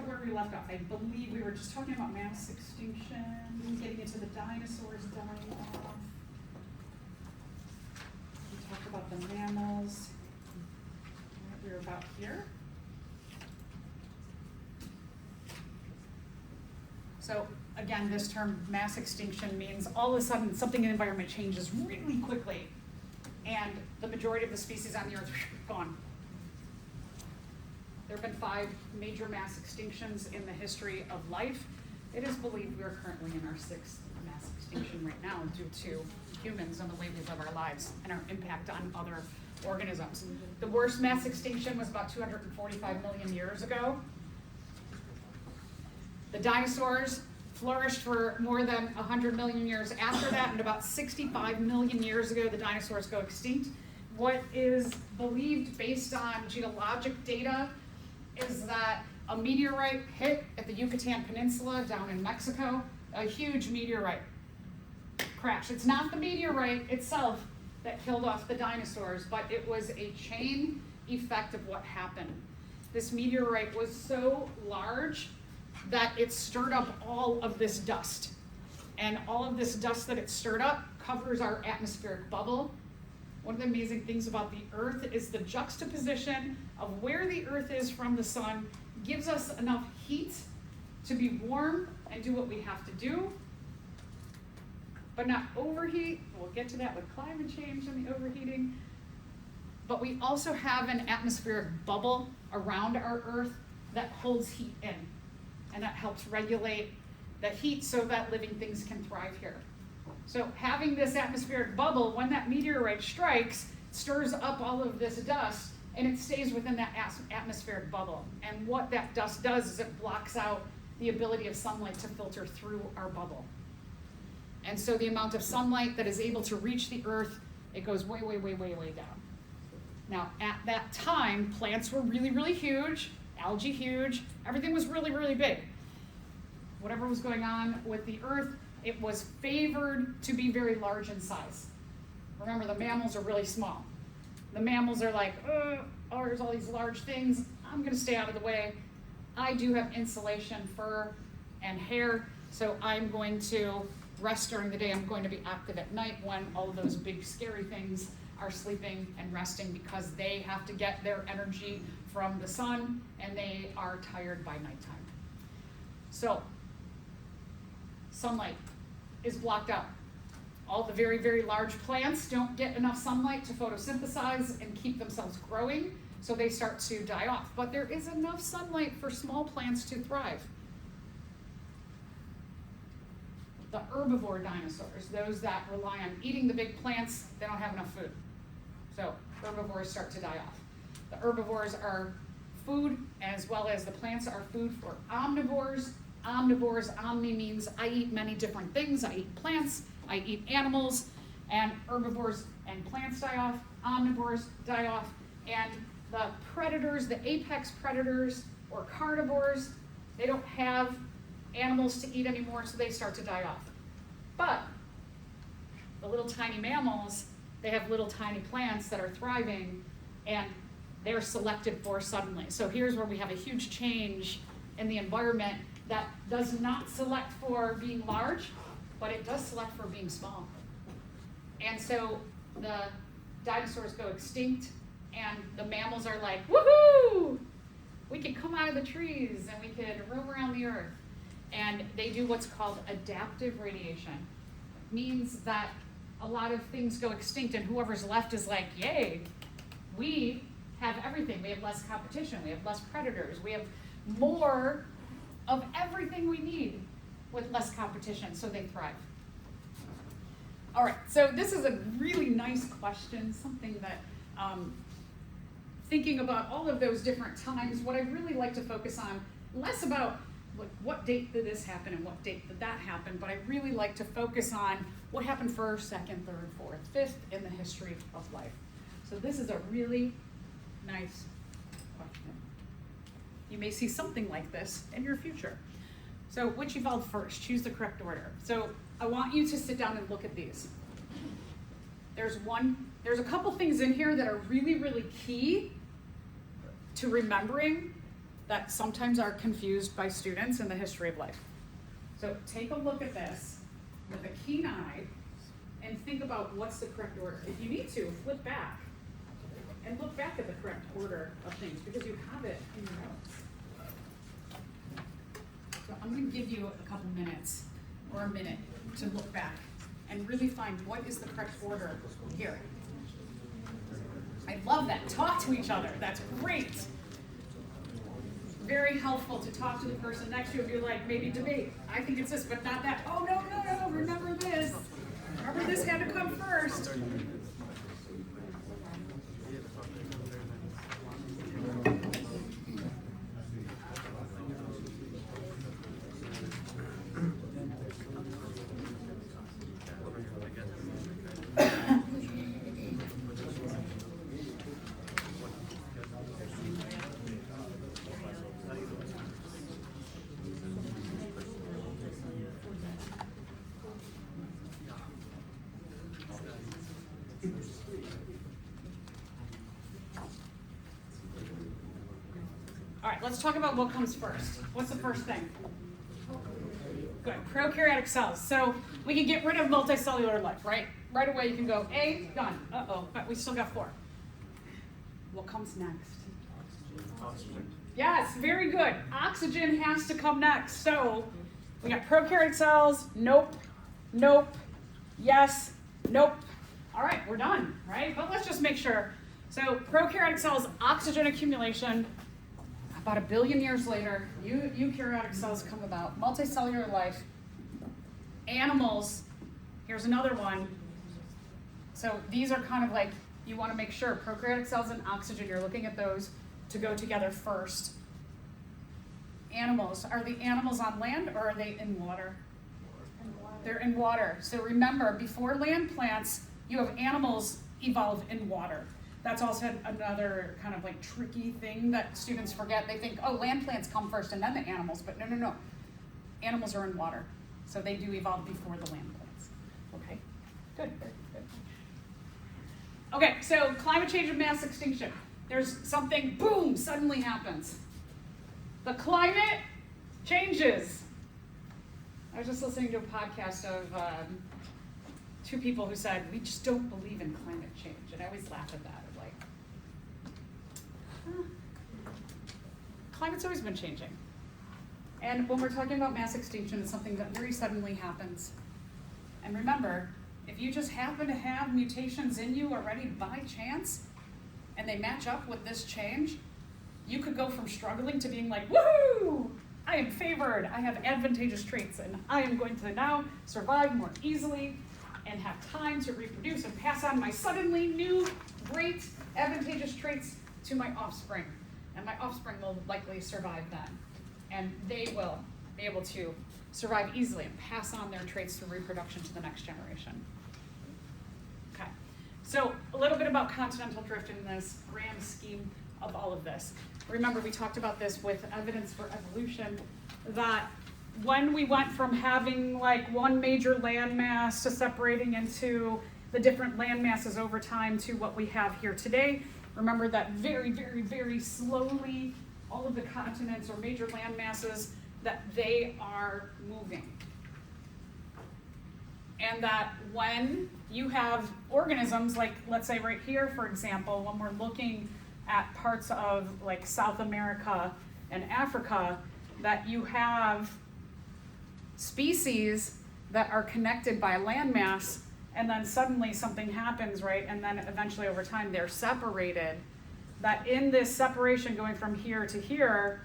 out where we left off. I believe we were just talking about mass extinction, getting into the dinosaurs dying off. We talked about the mammals. We were about here. So again, this term mass extinction means all of a sudden something in the environment changes really quickly and the majority of the species on the earth gone. There have been 5 major mass extinctions in the history of life. It is believed we are currently in our 6th mass extinction right now due to humans and the way we live our lives and our impact on other organisms. The worst mass extinction was about 245 million years ago. The dinosaurs flourished for more than 100 million years after that, and about 65 million years ago, the dinosaurs go extinct. What is believed based on geologic data is that a meteorite hit at the Yucatan Peninsula down in Mexico, a huge meteorite crash. It's not the meteorite itself that killed off the dinosaurs, but it was a chain effect of what happened. This meteorite was so large that it stirred up all of this dust. And all of this dust that it stirred up covers our atmospheric bubble. One of the amazing things about the Earth is the juxtaposition of where the Earth is from the sun gives us enough heat to be warm and do what we have to do, but not overheat. We'll get to that with climate change and the overheating. But we also have an atmospheric bubble around our Earth that holds heat in, and that helps regulate the heat so that living things can thrive here. So having this atmospheric bubble, when that meteorite strikes, stirs up all of this dust, and it stays within that atmospheric bubble. And what that dust does is it blocks out the ability of sunlight to filter through our bubble. And so the amount of sunlight that is able to reach the Earth, it goes way, way, way, way, way down. Now, at that time, plants were really, really huge, algae huge, everything was really, really big. Whatever was going on with the Earth, it was favored to be very large in size. Remember, the mammals are really small. The mammals are like, oh, there's all these large things, I'm gonna stay out of the way. I do have insulation, fur, and hair, so I'm going to rest during the day. I'm going to be active at night when all of those big scary things are sleeping and resting because they have to get their energy from the sun and they are tired by nighttime. So, sunlight is blocked out. All the very, very large plants don't get enough sunlight to photosynthesize and keep themselves growing, so they start to die off. But there is enough sunlight for small plants to thrive. The herbivore dinosaurs, those that rely on eating the big plants, they don't have enough food. So herbivores start to die off. The herbivores are food, as well as the plants are food for omnivores. Omnivores, omni means I eat many different things. I eat plants, I eat animals, and herbivores and plants die off, omnivores die off, and the predators, the apex predators or carnivores, they don't have animals to eat anymore, so they start to die off. But the little tiny mammals, they have little tiny plants that are thriving, and they're selected for suddenly. So here's where we have a huge change in the environment that does not select for being large, but it does select for being small. And so the dinosaurs go extinct, and the mammals are like, woohoo! We can come out of the trees, and we can roam around the earth. And they do what's called adaptive radiation. It means that a lot of things go extinct, and whoever's left is like, yay, we have everything. We have less competition, we have less predators, we have more of everything we need with less competition, so they thrive. All right, so this is a really nice question, something that, thinking about all of those different times, what I really like to focus on, less about like, what date did this happen and what date did that happen, but I really like to focus on what happened first, second, third, fourth, fifth in the history of life. So this is a really nice question. You may see something like this in your future. So which evolved first? Choose the correct order. So I want you to sit down and look at these. There's a couple things in here that are really, really key to remembering that sometimes are confused by students in the history of life. So take a look at this with a keen eye and think about what's the correct order. If you need to, flip back and look back at the correct order of things because you have it in your notes. So I'm going to give you a couple minutes or a minute to look back and really find what is the correct order here. I love that. Talk to each other. That's great. Very helpful to talk to the person next to you and be like, maybe debate. I think it's this, but not that. Oh, no, remember this. Remember this had to come first. All right, let's talk about what comes first. What's the first thing? Good, prokaryotic cells. So we can get rid of multicellular life, right? Right away you can go, A, done. Uh-oh, but we still got 4. What comes next? Oxygen. Yes, very good. Oxygen has to come next. So we got prokaryotic cells, nope, yes, nope. All right, we're done, right? But let's just make sure. So prokaryotic cells, oxygen accumulation. About 1 billion years later, eukaryotic cells come about. Multicellular life. Animals, here's another one. So these are kind of like, you want to make sure prokaryotic cells and oxygen, you're looking at those to go together first. Animals, are the animals on land or are they in water? They're in water. So remember, before land plants, you have animals evolve in water. That's also another kind of like tricky thing that students forget. They think, oh, land plants come first and then the animals, but no. Animals are in water, so they do evolve before the land plants. Okay, good. Okay, so climate change and mass extinction. There's something, boom, suddenly happens. The climate changes. I was just listening to a podcast of 2 people who said, we just don't believe in climate change. And I always laugh at that. Climate's always been changing. And when we're talking about mass extinction, it's something that very suddenly happens. And remember, if you just happen to have mutations in you already by chance, and they match up with this change, you could go from struggling to being like, woohoo! I am favored, I have advantageous traits, and I am going to now survive more easily and have time to reproduce and pass on my suddenly new, great, advantageous traits to my offspring. And my offspring will likely survive then. And they will be able to survive easily and pass on their traits through reproduction to the next generation. Okay, so a little bit about continental drift in this grand scheme of all of this. Remember, we talked about this with evidence for evolution, that when we went from having like one major landmass to separating into the different land masses over time to what we have here today, remember that very slowly, all of the continents or major land masses, that they are moving. And that when you have organisms, like let's say right here, for example, when we're looking at parts of like South America and Africa, that you have species that are connected by a landmass, and then suddenly something happens, right? And then eventually over time they're separated. That in this separation going from here to here,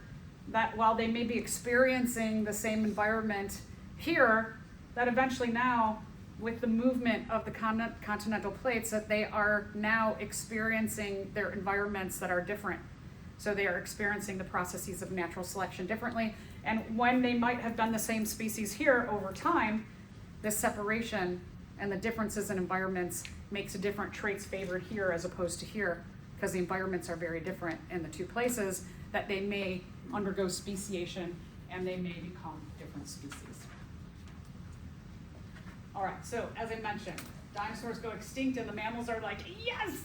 that while they may be experiencing the same environment here, that eventually now, with the movement of the continental plates, that they are now experiencing their environments that are different. So they are experiencing the processes of natural selection differently. And when they might have been the same species here over time, this separation and the differences in environments makes a different traits favored here as opposed to here, because the environments are very different in the 2 places, that they may undergo speciation and they may become different species. All right, so as I mentioned, dinosaurs go extinct and the mammals are like, yes,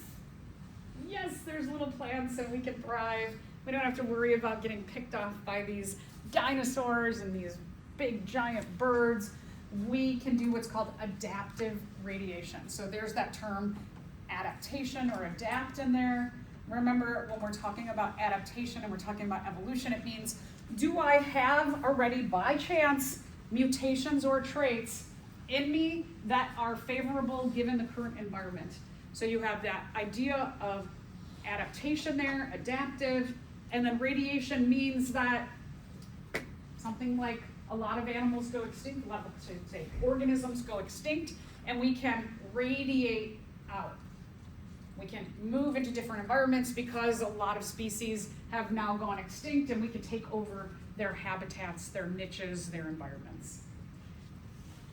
there's little plants and we can thrive. We don't have to worry about getting picked off by these dinosaurs and these big giant birds. We can do what's called adaptive radiation. So there's that term adaptation or adapt in there. Remember, when we're talking about adaptation and we're talking about evolution, it means, do I have already by chance mutations or traits in me that are favorable given the current environment? So you have that idea of adaptation there, adaptive, and then radiation means that something like a lot of animals go extinct, a lot of, say, organisms go extinct, and we can radiate out. We can move into different environments because a lot of species have now gone extinct, and we can take over their habitats, their niches, their environments.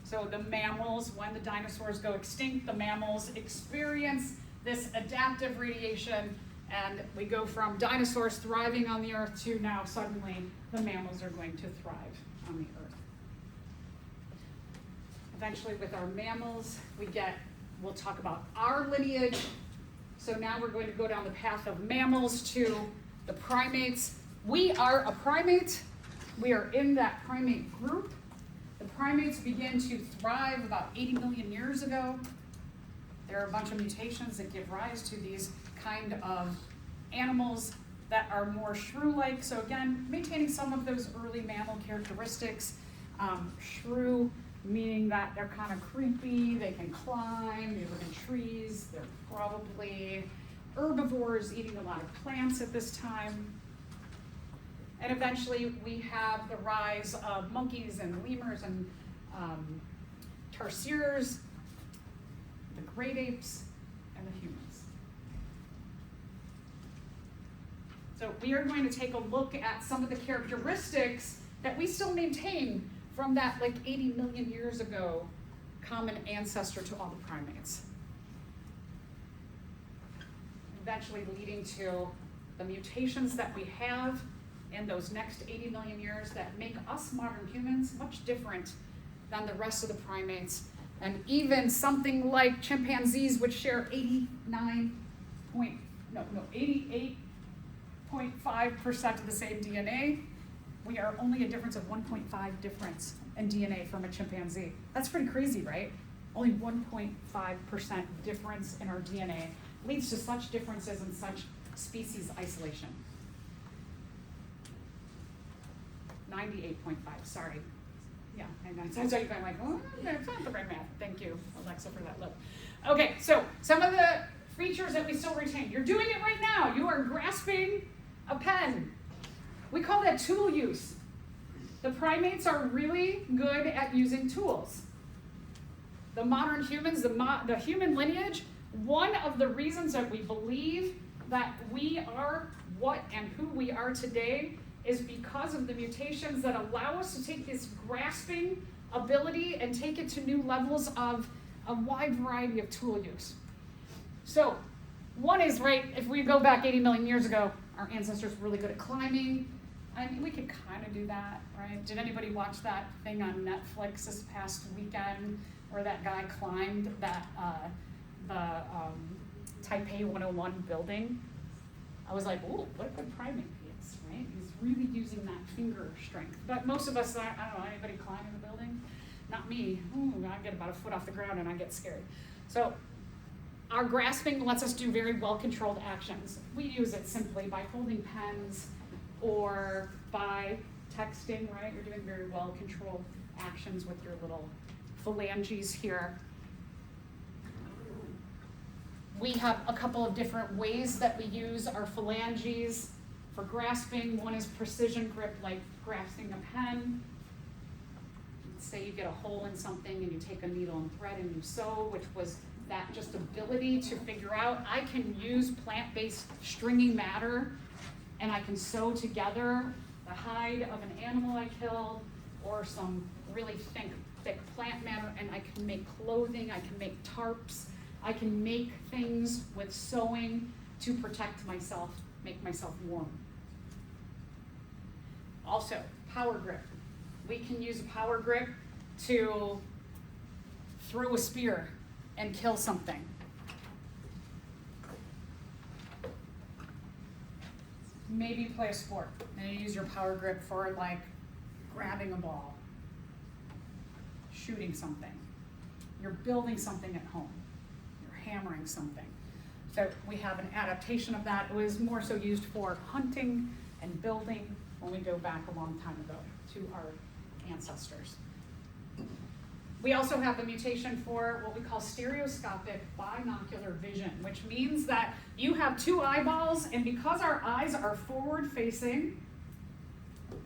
So the mammals, when the dinosaurs go extinct, the mammals experience this adaptive radiation, and we go from dinosaurs thriving on the earth to now suddenly the mammals are going to thrive on the earth. Eventually with our mammals, we'll talk about our lineage. So now we're going to go down the path of mammals to the primates. We are a primate. We are in that primate group. The primates begin to thrive about 80 million years ago. There are a bunch of mutations that give rise to these kind of animals that are more shrew-like. So again, maintaining some of those early mammal characteristics. Shrew meaning that they're kind of creepy, they can climb, they live in trees, they're probably herbivores eating a lot of plants at this time. And eventually we have the rise of monkeys and lemurs and tarsiers, the great apes, and the humans. So we are going to take a look at some of the characteristics that we still maintain from that like 80 million years ago common ancestor to all the primates. Eventually leading to the mutations that we have in those next 80 million years that make us modern humans much different than the rest of the primates. And even something like chimpanzees, which share 88.5% of the same DNA, we are only a difference of 1.5 difference in DNA from a chimpanzee. That's pretty crazy, right? Only 1.5% difference in our DNA leads to such differences and such species isolation. 98.5, sorry. Yeah, and that's how you're going like, oh, that's not the right math. Thank you, Alexa, for that look. Okay, so some of the features that we still retain. You're doing it right now. You are grasping a pen. We call that tool use. The primates are really good at using tools. The modern humans, the human lineage, one of the reasons that we believe that we are what and who we are today is because of the mutations that allow us to take this grasping ability and take it to new levels of a wide variety of tool use. So one is, right, if we go back 80 million years ago, our ancestors were really good at climbing. I mean, we could kind of do that, right? Did anybody watch that thing on Netflix this past weekend where that guy climbed that the Taipei 101 building? I was like, ooh, what a good primate he is, right? He's really using that finger strength. But most of us, I don't know, anybody climb in the building? Not me. Ooh, I get about a foot off the ground and I get scared. So our grasping lets us do very well-controlled actions. We use it simply by holding pens or by texting, right? You're doing very well-controlled actions with your little phalanges here. We have a couple of different ways that we use our phalanges for grasping. One is precision grip, like grasping a pen. Say you get a hole in something and you take a needle and thread and you sew, which was that just ability to figure out, I can use plant-based stringy matter and I can sew together the hide of an animal I killed or some really thick plant matter, and I can make clothing, I can make tarps, I can make things with sewing to protect myself, make myself warm. Also, power grip. We can use a power grip to throw a spear and kill something. maybe play a sport. Maybe use your power grip for like grabbing a ball, shooting something. You're building something at home. You're hammering something. So we have an adaptation of that. It was more so used for hunting and building when we go back a long time ago to our ancestors. We also have the mutation for what we call stereoscopic binocular vision, which means that you have two eyeballs, and because our eyes are forward facing,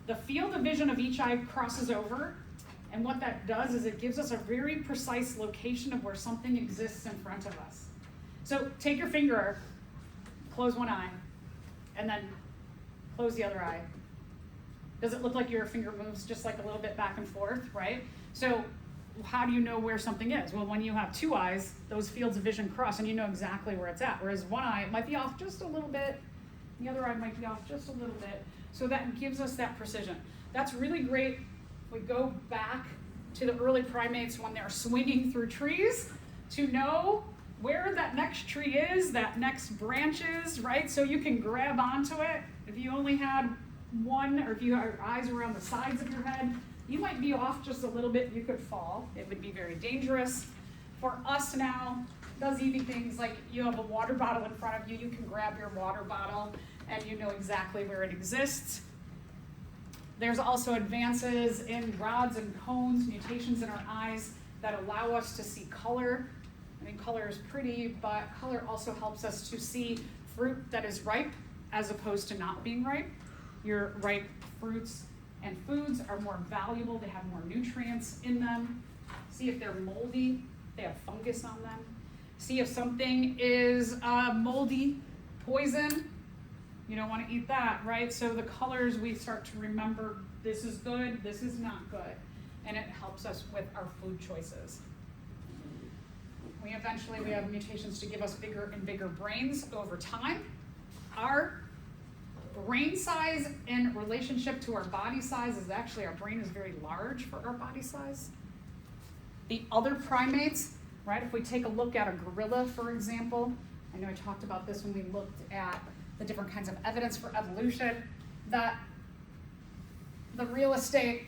the field of vision of each eye crosses over, and what that does is it gives us a very precise location of where something exists in front of us. So take your finger, close one eye, and then close the other eye. Does it look like your finger moves just like a little bit back and forth, right? So how do you know where something is? Well, when you have two eyes, those fields of vision cross and you know exactly where it's at. Whereas one eye might be off just a little bit, the other eye might be off just a little bit. So that gives us that precision. That's really great. We go back to the early primates when they're swinging through trees to know where that next tree is, that next branch is, right? So you can grab onto it. If you only had one, or if you had your eyes around the sides of your head, you might be off just a little bit, you could fall. It would be very dangerous. For us now, it does easy things like you have a water bottle in front of you, you can grab your water bottle and you know exactly where it exists. There's also advances in rods and cones, mutations in our eyes that allow us to see color. I mean, color is pretty, but color also helps us to see fruit that is ripe as opposed to not being ripe. Your ripe fruits and foods are more valuable, they have more nutrients in them. See if they're moldy, they have fungus on them. See if something is moldy, poison, you don't want to eat that, right? So the colors, we start to remember this is good, this is not good, and it helps us with our food choices. We have mutations to give us bigger and bigger brains over time. Our brain size in relationship to our body size is actually, our brain is very large for our body size. The other primates, right, if we take a look at a gorilla, for example, I know I talked about this when we looked at the different kinds of evidence for evolution, that the real estate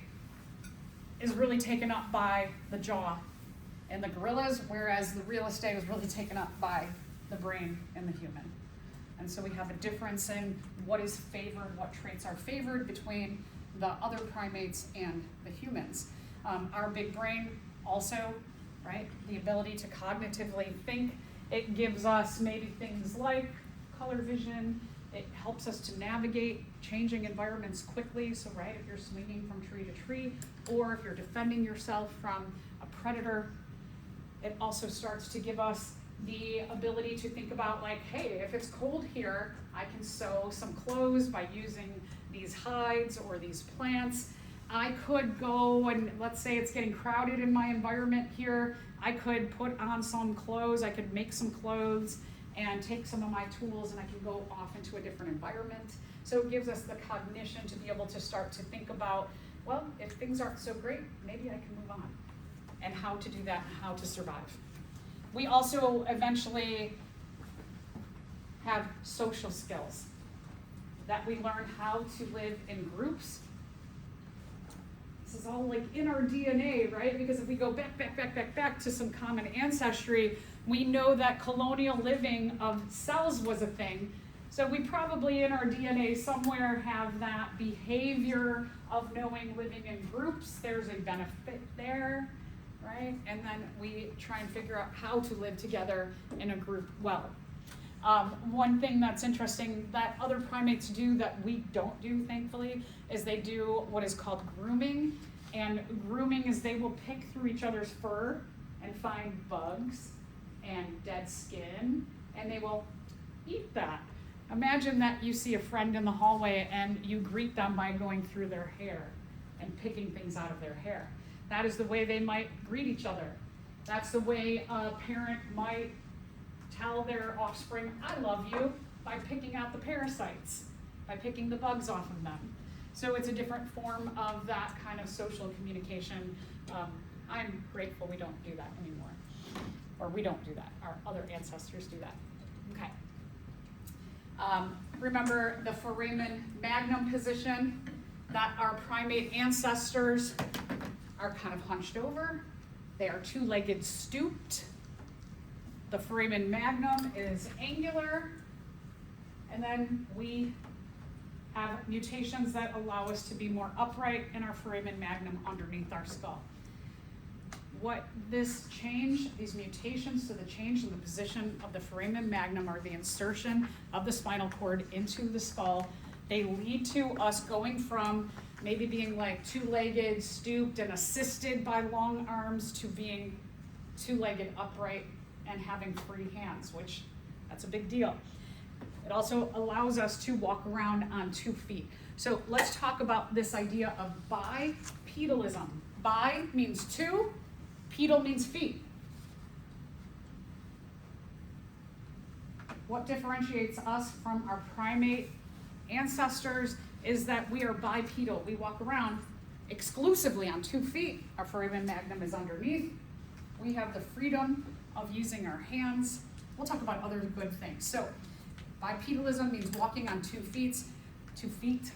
is really taken up by the jaw in the gorillas, whereas the real estate is really taken up by the brain in the human. And so we have a difference in what is favored, what traits are favored between the other primates and the humans. Our big brain also, right, the ability to cognitively think, it gives us maybe things like color vision, it helps us to navigate changing environments quickly. So, right, if you're swinging from tree to tree, or if you're defending yourself from a predator, it also starts to give us the ability to think about, like, hey, if it's cold here, I can sew some clothes by using these hides or these plants. I could go and, let's say it's getting crowded in my environment here, I could put on some clothes, I could make some clothes and take some of my tools and I can go off into a different environment. So it gives us the cognition to be able to start to think about, well, if things aren't so great, maybe I can move on, and how to do that and how to survive. We also eventually have social skills, that we learn how to live in groups. This is all like in our DNA, right? Because if we go back to some common ancestry, we know that colonial living of cells was a thing. So we probably in our DNA somewhere have that behavior of knowing living in groups. There's a benefit there, right? And then we try and figure out how to live together in a group well. One thing that's interesting that other primates do that we don't do, thankfully, is they do what is called grooming. And grooming is they will pick through each other's fur and find bugs and dead skin, and they will eat that. Imagine that you see a friend in the hallway and you greet them by going through their hair and picking things out of their hair. That is the way they might greet each other. That's the way a parent might tell their offspring, I love you, by picking out the parasites, by picking the bugs off of them. So it's a different form of that kind of social communication. I'm grateful we don't do that anymore. Or we don't do that, our other ancestors do that. Okay. Remember the foramen magnum position, that our primate ancestors are kind of hunched over. They are two-legged stooped. The foramen magnum is angular. And then we have mutations that allow us to be more upright in our foramen magnum underneath our skull. What this change, these mutations to the change in the position of the foramen magnum or the insertion of the spinal cord into the skull, they lead to us going from maybe being like two-legged, stooped, and assisted by long arms to being two-legged, upright, and having free hands, which that's a big deal. It also allows us to walk around on 2 feet. So let's talk about this idea of bipedalism. Bi means two, pedal means feet. What differentiates us from our primate ancestors is that we are bipedal. We walk around exclusively on 2 feet. Our foramen magnum is underneath. We have the freedom of using our hands. We'll talk about other good things. So bipedalism means walking on 2 feet. 2 feet.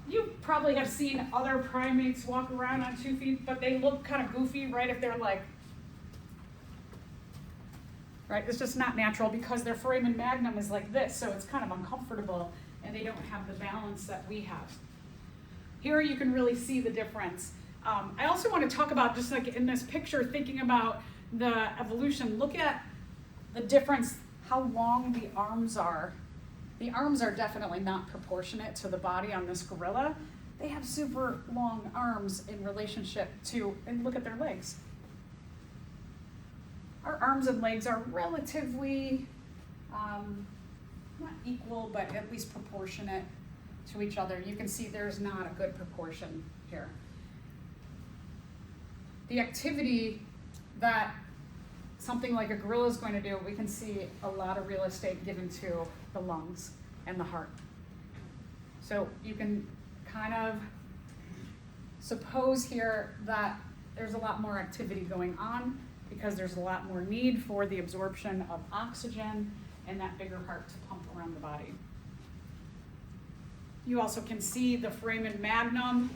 You probably have seen other primates walk around on 2 feet, but they look kind of goofy, right? If they're like, right? It's just not natural because their foramen magnum is like this, so it's kind of uncomfortable, and they don't have the balance that we have. Here you can really see the difference. I also want to talk about, just like in this picture, thinking about the evolution. Look at the difference, how long the arms are. The arms are definitely not proportionate to the body on this gorilla. They have super long arms in relationship to, and look at their legs. Our arms and legs are relatively, not equal, but at least proportionate to each other. You can see there's not a good proportion here. The activity that something like a gorilla is going to do, we can see a lot of real estate given to the lungs and the heart. So you can kind of suppose here that there's a lot more activity going on because there's a lot more need for the absorption of oxygen and that bigger heart to pump around the body. You also can see the foramen magnum.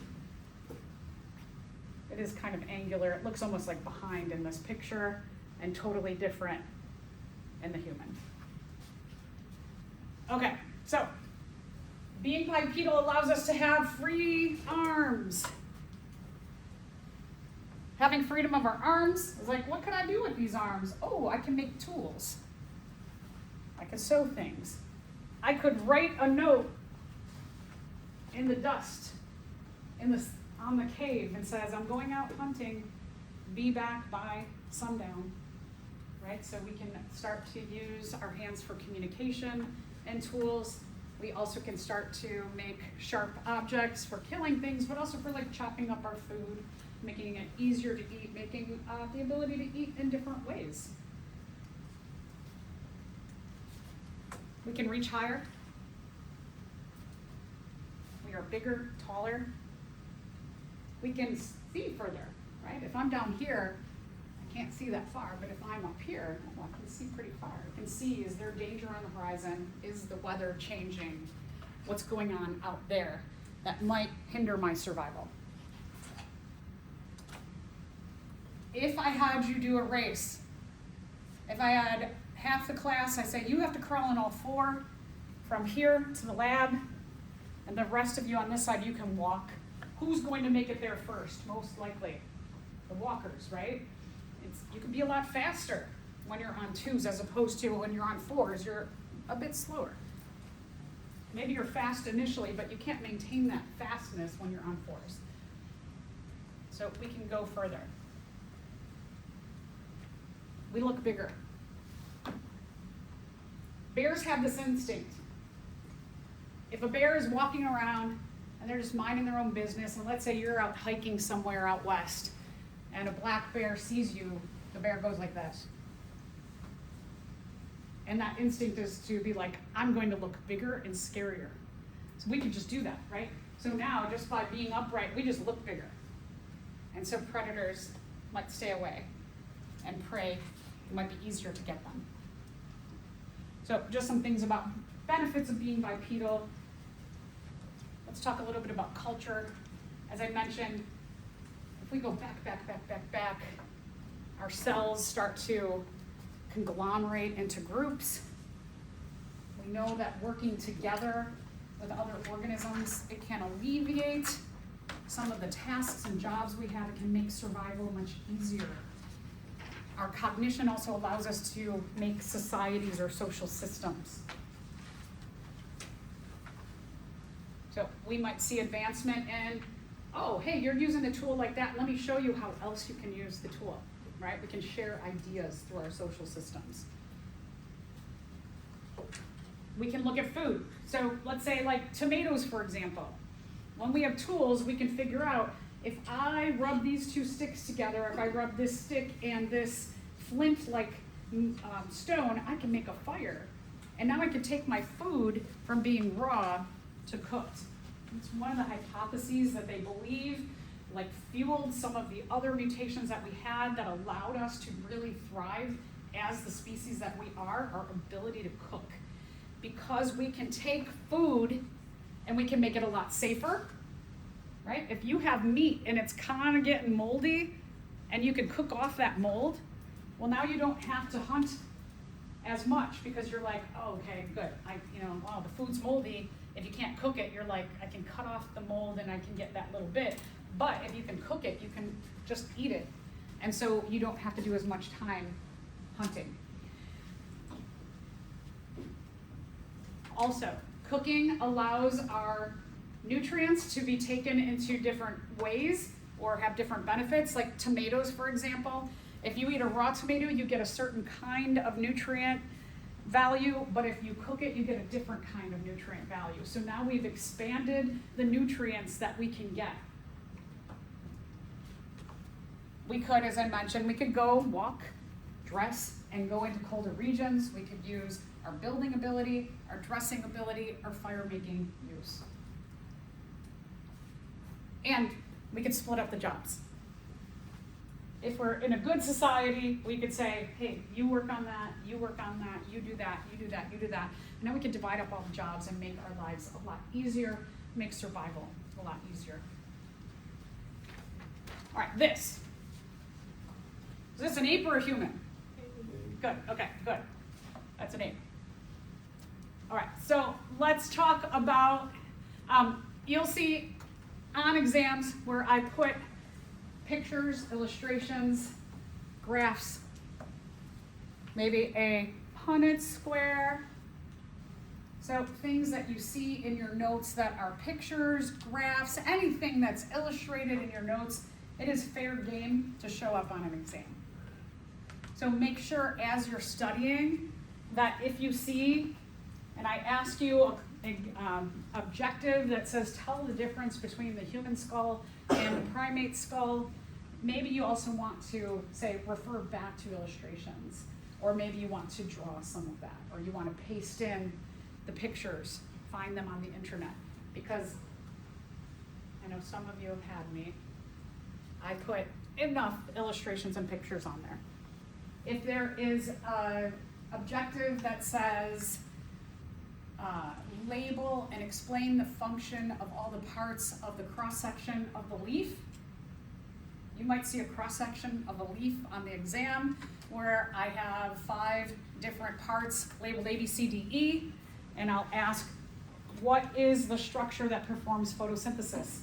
It is kind of angular. It looks almost like behind in this picture and totally different in the human. Okay, so being bipedal allows us to have free arms. Having freedom of our arms is like, what can I do with these arms? Oh, I can make tools. I can sew things. I could write a note in the dust on the cave and says, I'm going out hunting, be back by sundown, right? So we can start to use our hands for communication and tools. We also can start to make sharp objects for killing things, but also for like chopping up our food, making it easier to eat, making the ability to eat in different ways. We can reach higher. We are bigger, taller. We can see further, right? If I'm down here, I can't see that far, but if I'm up here, well, I can see pretty far. I can see, is there danger on the horizon? Is the weather changing? What's going on out there that might hinder my survival? If I had you do a race, if I had half the class, I say, you have to crawl on all four from here to the lab, and the rest of you on this side, you can walk. Who's going to make it there first? Most likely the walkers, right? You can be a lot faster when you're on twos as opposed to when you're on fours. You're a bit slower. Maybe you're fast initially, but you can't maintain that fastness when you're on fours. So we can go further. We look bigger. Bears have this instinct. If a bear is walking around and they're just minding their own business, and let's say you're out hiking somewhere out west, and a black bear sees you, the bear goes like this. And that instinct is to be like, I'm going to look bigger and scarier. So we can just do that, right? So now, just by being upright, we just look bigger. And so predators might stay away, and prey, it might be easier to get them. So just some things about benefits of being bipedal. Let's talk a little bit about culture. As I mentioned, if we go back, our cells start to conglomerate into groups. We know that working together with other organisms, it can alleviate some of the tasks and jobs we have. It can make survival much easier. Our cognition also allows us to make societies or social systems. So we might see advancement in, oh, hey, you're using the tool like that. Let me show you how else you can use the tool, right? We can share ideas through our social systems. We can look at food. So let's say like tomatoes, for example. When we have tools, we can figure out if I rub these two sticks together, if I rub this stick and this flint-like stone, I can make a fire. And now I can take my food from being raw to cooked. It's one of the hypotheses that they believe like fueled some of the other mutations that we had that allowed us to really thrive as the species that we are, our ability to cook. Because we can take food and we can make it a lot safer, right? If you have meat and it's kind of getting moldy and you can cook off that mold, well, now you don't have to hunt as much because you're like, oh, okay, good. Wow, the food's moldy. If you can't cook it, you're like, I can cut off the mold and I can get that little bit. But if you can cook it, you can just eat it. And so you don't have to do as much time hunting. Also, cooking allows our nutrients to be taken into different ways or have different benefits, like tomatoes, for example. If you eat a raw tomato, you get a certain kind of nutrient value, but if you cook it, you get a different kind of nutrient value. So now we've expanded the nutrients that we can get. We could, as I mentioned, we could go walk, dress, and go into colder regions. We could use our building ability, our dressing ability, our fire-making use. And we could split up the jobs. If we're in a good society, we could say, hey, you work on that, you work on that, you do that, you do that, you do that. And then we could divide up all the jobs and make our lives a lot easier, make survival a lot easier. All right, this. Is this an ape or a human? Good, okay, good. That's an ape. All right, so let's talk about, you'll see on exams where I put pictures, illustrations, graphs, maybe a Punnett square. So things that you see in your notes that are pictures, graphs, anything that's illustrated in your notes, it is fair game to show up on an exam. So make sure as you're studying that if you see, and I ask you an objective that says tell the difference between the human skull and the primate skull, maybe you also want to say refer back to illustrations, or maybe you want to draw some of that, or you want to paste in the pictures, find them on the internet, because I know some of you have had me. I put enough illustrations and pictures on there. If there is an objective that says label and explain the function of all the parts of the cross-section of the leaf, you might see a cross-section of a leaf on the exam where I have 5 different parts labeled A, B, C, D, E, and I'll ask, what is the structure that performs photosynthesis?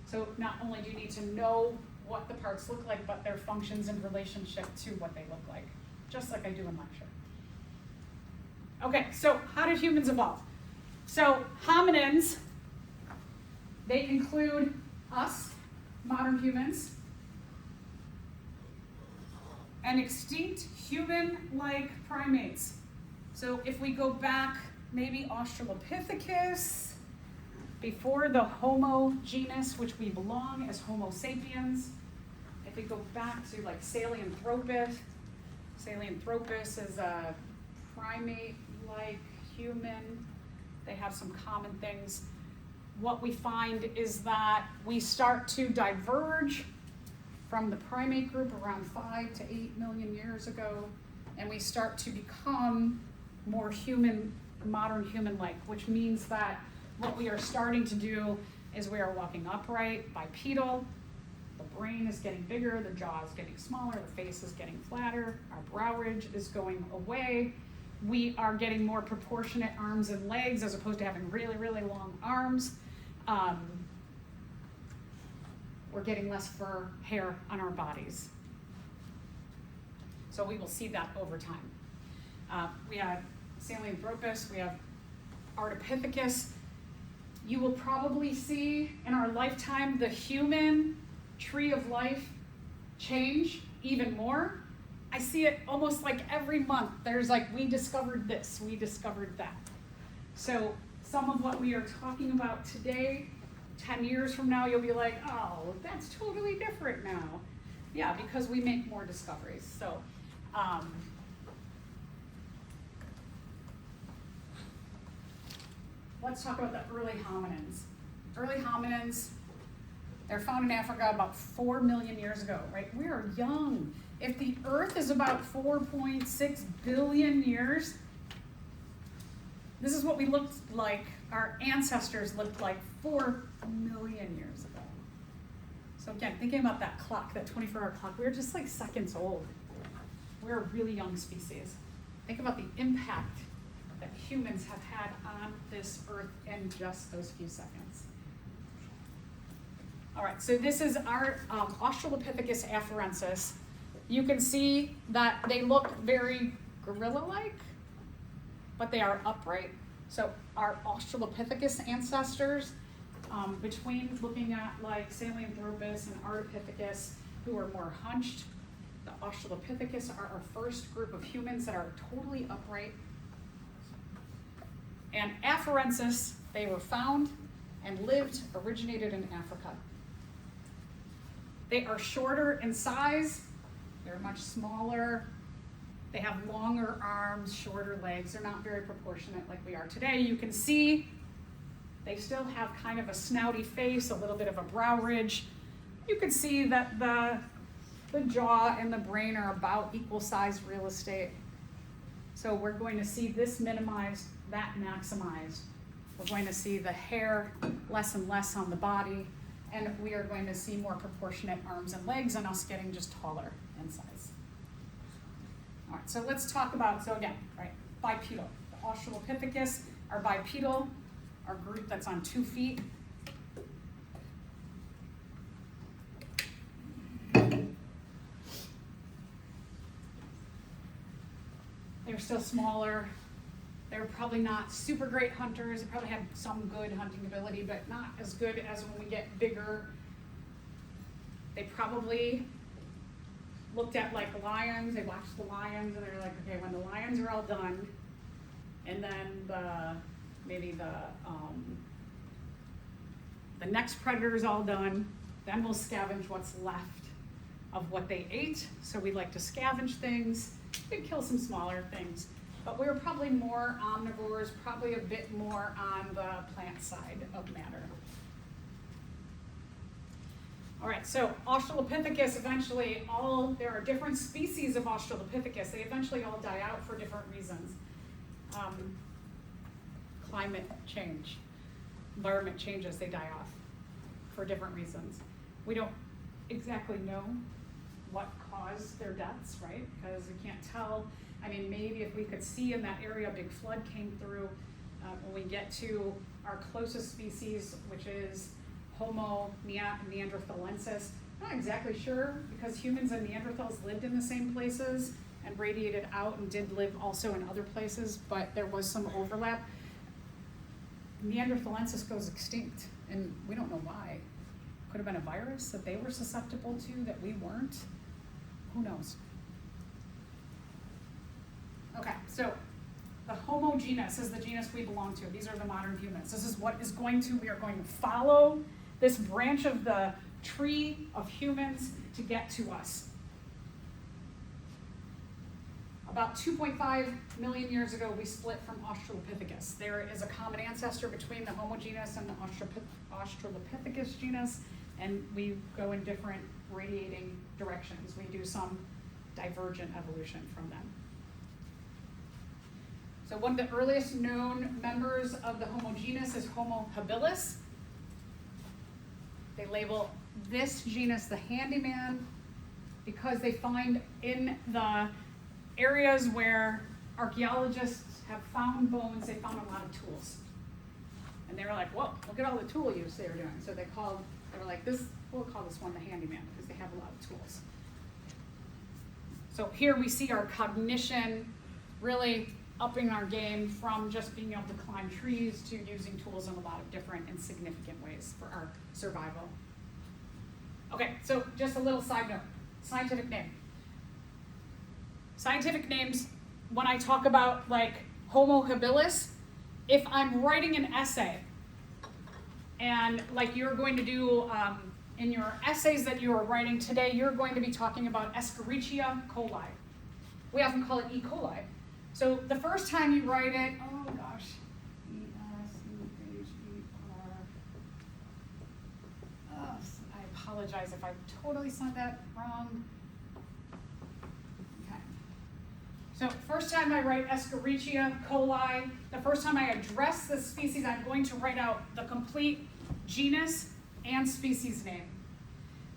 So not only do you need to know what the parts look like, but their functions in relationship to what they look like, just like I do in lecture. Okay, so how did humans evolve? So hominins, they include us, modern humans, and extinct human-like primates. So if we go back, maybe Australopithecus, before the Homo genus, which we belong as Homo sapiens. If we go back to like Sahelanthropus is a primate-like human. They have some common things. What we find is that we start to diverge from the primate group around 5 to 8 million years ago, and we start to become more human, modern human-like, which means that what we are starting to do is we are walking upright, bipedal, the brain is getting bigger, the jaw is getting smaller, the face is getting flatter, our brow ridge is going away. We are getting more proportionate arms and legs as opposed to having really, really long arms. We're getting less fur, hair on our bodies. So we will see that over time. We have Sahelanthropus, we have Ardipithecus. You will probably see in our lifetime the human tree of life change even more. I see it almost like every month. There's like, we discovered this, we discovered that. So some of what we are talking about today, 10 years from now, you'll be like, oh, that's totally different now. Yeah, because we make more discoveries. So, let's talk about the early hominins. Early hominins, they're found in Africa about 4 million years ago, right? We are young. If the Earth is about 4.6 billion years, this is what we looked like, our ancestors looked like 4 million years ago. So again, thinking about that clock, that 24-hour clock, we were just like seconds old. We're a really young species. Think about the impact that humans have had on this Earth in just those few seconds. All right, so this is our Australopithecus afarensis. You can see that they look very gorilla-like, but they are upright. So our Australopithecus ancestors, between looking at like Sahelanthropus and Ardipithecus, who are more hunched, the Australopithecus are our first group of humans that are totally upright. And afarensis, they were found and originated in Africa. They are shorter in size, they're much smaller, they have longer arms, shorter legs, they're not very proportionate like we are today. You can see they still have kind of a snouty face, a little bit of a brow ridge. You can see that the jaw and the brain are about equal sized real estate. So we're going to see this minimized, that maximized. We're going to see the hair less and less on the body, and we are going to see more proportionate arms and legs and us getting just taller in size. All right, so let's talk about, so again, right, bipedal. The Australopithecus are bipedal, our group that's on 2 feet. They're still smaller. They're probably not super great hunters. They probably have some good hunting ability, but not as good as when we get bigger. They probably looked at like lions. They watched the lions and they're like, okay, when the lions are all done, and then maybe the next predator is all done, then we'll scavenge what's left of what they ate. So we like to scavenge things. We'd kill some smaller things. But we were probably more omnivores, probably a bit more on the plant side of matter. All right, so Australopithecus eventually there are different species of Australopithecus. They eventually all die out for different reasons. Climate change, environment changes, they die off for different reasons. We don't exactly know what caused their deaths, right? Because we can't tell. I mean, maybe if we could see in that area a big flood came through, when we get to our closest species, which is Homo neanderthalensis, I'm not exactly sure, because humans and Neanderthals lived in the same places and radiated out and did live also in other places, but there was some overlap. Neanderthalensis goes extinct, and we don't know why. Could have been a virus that they were susceptible to that we weren't. Who knows? Okay, so the Homo genus is the genus we belong to. These are the modern humans. This is what is we are going to follow this branch of the tree of humans to get to us. About 2.5 million years ago, we split from Australopithecus. There is a common ancestor between the Homo genus and the Australopithecus genus, and we go in different radiating directions. We do some divergent evolution from them. So one of the earliest known members of the Homo genus is Homo habilis. They label this genus the handyman because they find in the areas where archaeologists have found bones, they found a lot of tools. And they were like, whoa, look at all the tool use they were doing. So they were like, we'll call this one the handyman because they have a lot of tools. So here we see our cognition really upping our game from just being able to climb trees to using tools in a lot of different and significant ways for our survival. Okay, so just a little side note, scientific name. Scientific names, when I talk about like Homo habilis, if I'm writing an essay and like you're going to do in your essays that you are writing today, you're going to be talking about Escherichia coli. We often call it E. coli. So the first time you write it, oh gosh, E-S-C-H-E-R. Oh, I apologize if I totally said that wrong. Okay. So first time I write Escherichia coli, the first time I address the species, I'm going to write out the complete genus and species name.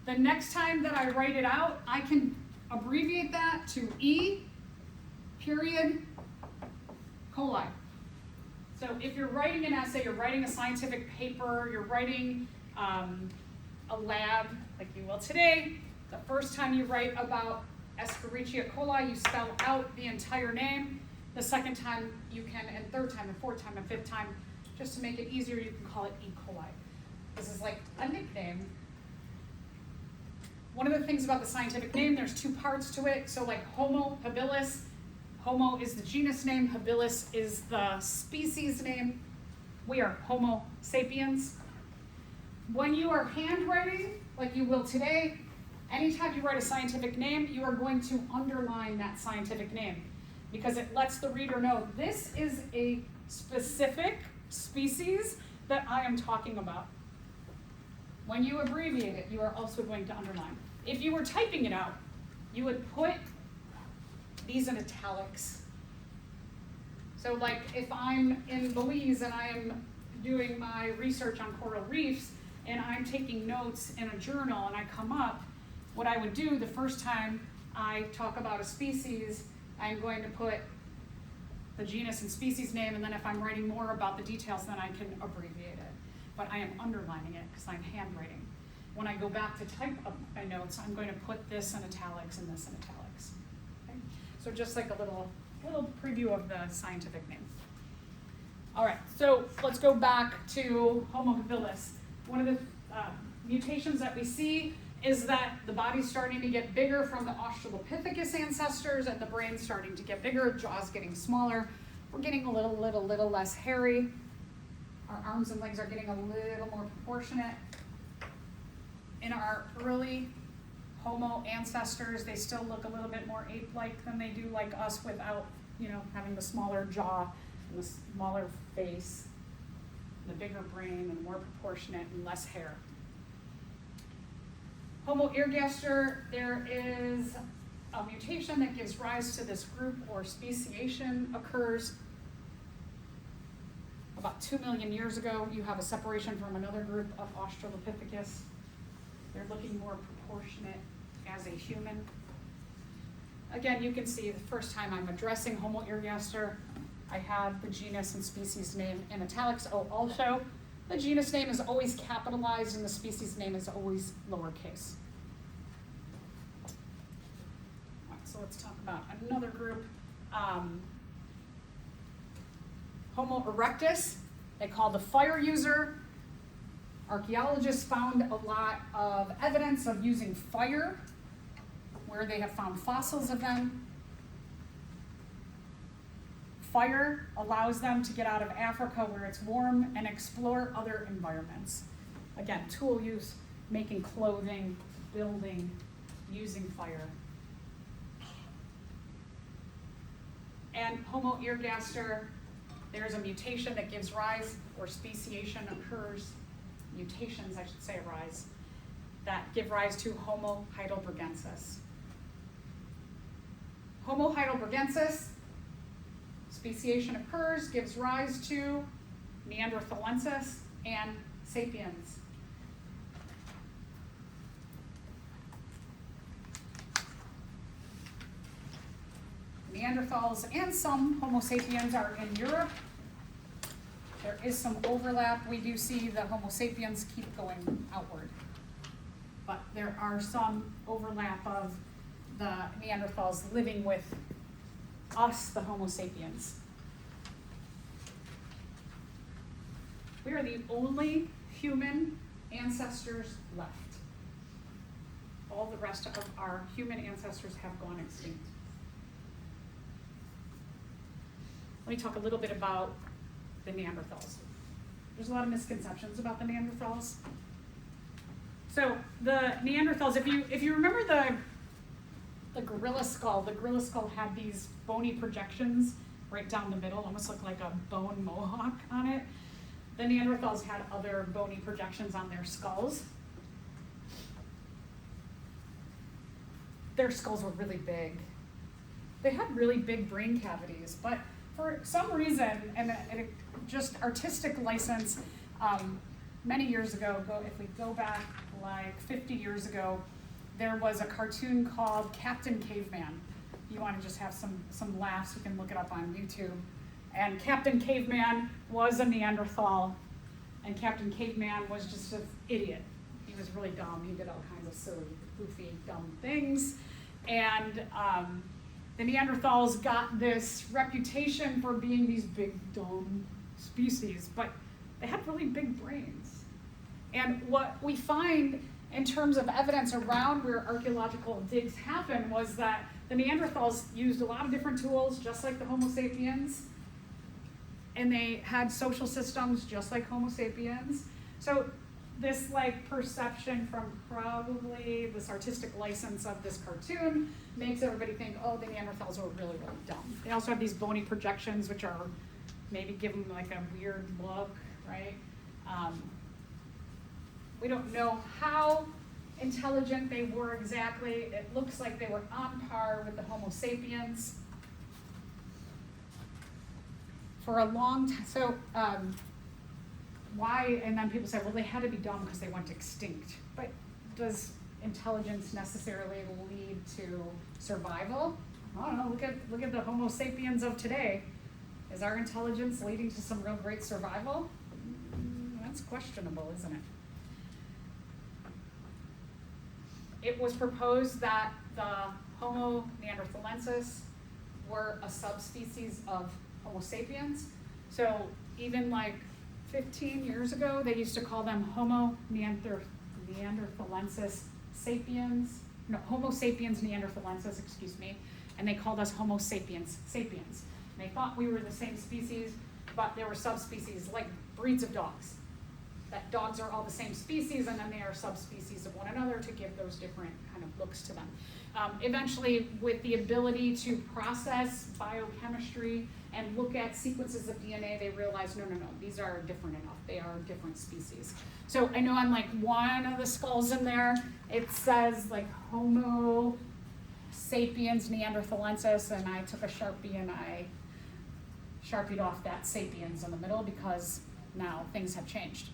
The next time that I write it out, I can abbreviate that to E, period, coli. So if you're writing an essay, you're writing a scientific paper, you're writing a lab, like you will today, the first time you write about Escherichia coli, you spell out the entire name. The second time you can, and third time, and fourth time, and fifth time, just to make it easier, you can call it E. coli. This is like a nickname. One of the things about the scientific name, there's two parts to it. So like Homo habilis, Homo is the genus name, habilis is the species name. We are Homo sapiens. When you are handwriting, like you will today, anytime you write a scientific name, you are going to underline that scientific name because it lets the reader know this is a specific species that I am talking about. When you abbreviate it, you are also going to underline. If you were typing it out, you would put these in italics. So like if I'm in Belize and I am doing my research on coral reefs and I'm taking notes in a journal and I come up, what I would do the first time I talk about a species, I'm going to put the genus and species name, and then if I'm writing more about the details, then I can abbreviate it. But I am underlining it because I'm handwriting. When I go back to type up my notes, I'm going to put this in italics and this in italics. Okay? So just like a little preview of the scientific name. All right, so let's go back to Homo habilis. One of the mutations that we see is that the body's starting to get bigger from the Australopithecus ancestors and the brain's starting to get bigger, jaw's getting smaller. We're getting a little less hairy. Our arms and legs are getting a little more proportionate. In our early Homo ancestors, they still look a little bit more ape-like than they do like us without, having the smaller jaw and the smaller face, and the bigger brain and more proportionate and less hair. Homo ergaster, there is a mutation that gives rise to this group, or speciation occurs. About 2 million years ago, you have a separation from another group of Australopithecus. They're looking more proportionate as a human. Again, you can see the first time I'm addressing Homo ergaster, I have the genus and species name in italics. Oh, also, the genus name is always capitalized and the species name is always lowercase. All right, so let's talk about another group. Homo erectus, they call the fire user. Archaeologists found a lot of evidence of using fire where they have found fossils of them. Fire allows them to get out of Africa where it's warm and explore other environments. Again, tool use, making clothing, building, using fire. And Homo ergaster, there's a mutation that gives rise, or speciation occurs, mutations I should say arise, that give rise to Homo heidelbergensis. Homo heidelbergensis, Speciation occurs, gives rise to Neanderthalensis and sapiens. Neanderthals and some Homo sapiens are in Europe. There is some overlap. We do see the Homo sapiens keep going outward. But there are some overlap of the Neanderthals living with us, the Homo sapiens. We are the only human ancestors left. All the rest of our human ancestors have gone extinct. Let me talk a little bit about the Neanderthals. There's a lot of misconceptions about the Neanderthals. So the Neanderthals, if you remember the gorilla skull had these bony projections right down the middle, almost looked like a bone mohawk on it. The Neanderthals had other bony projections on their skulls. Their skulls were really big. They had really big brain cavities, but for some reason, and just artistic license, many years ago, if we go back like 50 years ago, there was a cartoon called Captain Caveman. If you want to just have some laughs, you can look it up on YouTube. And Captain Caveman was a Neanderthal, and Captain Caveman was just an idiot. He was really dumb. He did all kinds of silly, goofy, dumb things. And the Neanderthals got this reputation for being these big, dumb species, but they had really big brains. And what we find in terms of evidence around where archaeological digs happen was that the Neanderthals used a lot of different tools, just like the Homo sapiens, and they had social systems just like Homo sapiens. So this like perception from probably this artistic license of this cartoon makes everybody think, oh, the Neanderthals were really, really dumb. They also have these bony projections, which are maybe give them like a weird look, right? We don't know how intelligent they were exactly. It looks like they were on par with the Homo sapiens for a long time. So why, and then people say, well, they had to be dumb because they went extinct. But does intelligence necessarily lead to survival? I don't know, look at the Homo sapiens of today. Is our intelligence leading to some real great survival? That's questionable, isn't it? It was proposed that the Homo neanderthalensis were a subspecies of Homo sapiens. So even like 15 years ago, they used to call them Homo neanderthalensis sapiens, no, Homo sapiens neanderthalensis, excuse me, and they called us Homo sapiens sapiens. And they thought we were the same species, but there were subspecies, like breeds of dogs. That dogs are all the same species, and then they are subspecies of one another to give those different kind of looks to them. Eventually, with the ability to process biochemistry and look at sequences of DNA, they realized, no, these are different enough. They are different species. So I know on like one of the skulls in there, it says like Homo sapiens neanderthalensis, and I took a Sharpie and I Sharpied off that sapiens in the middle because now things have changed.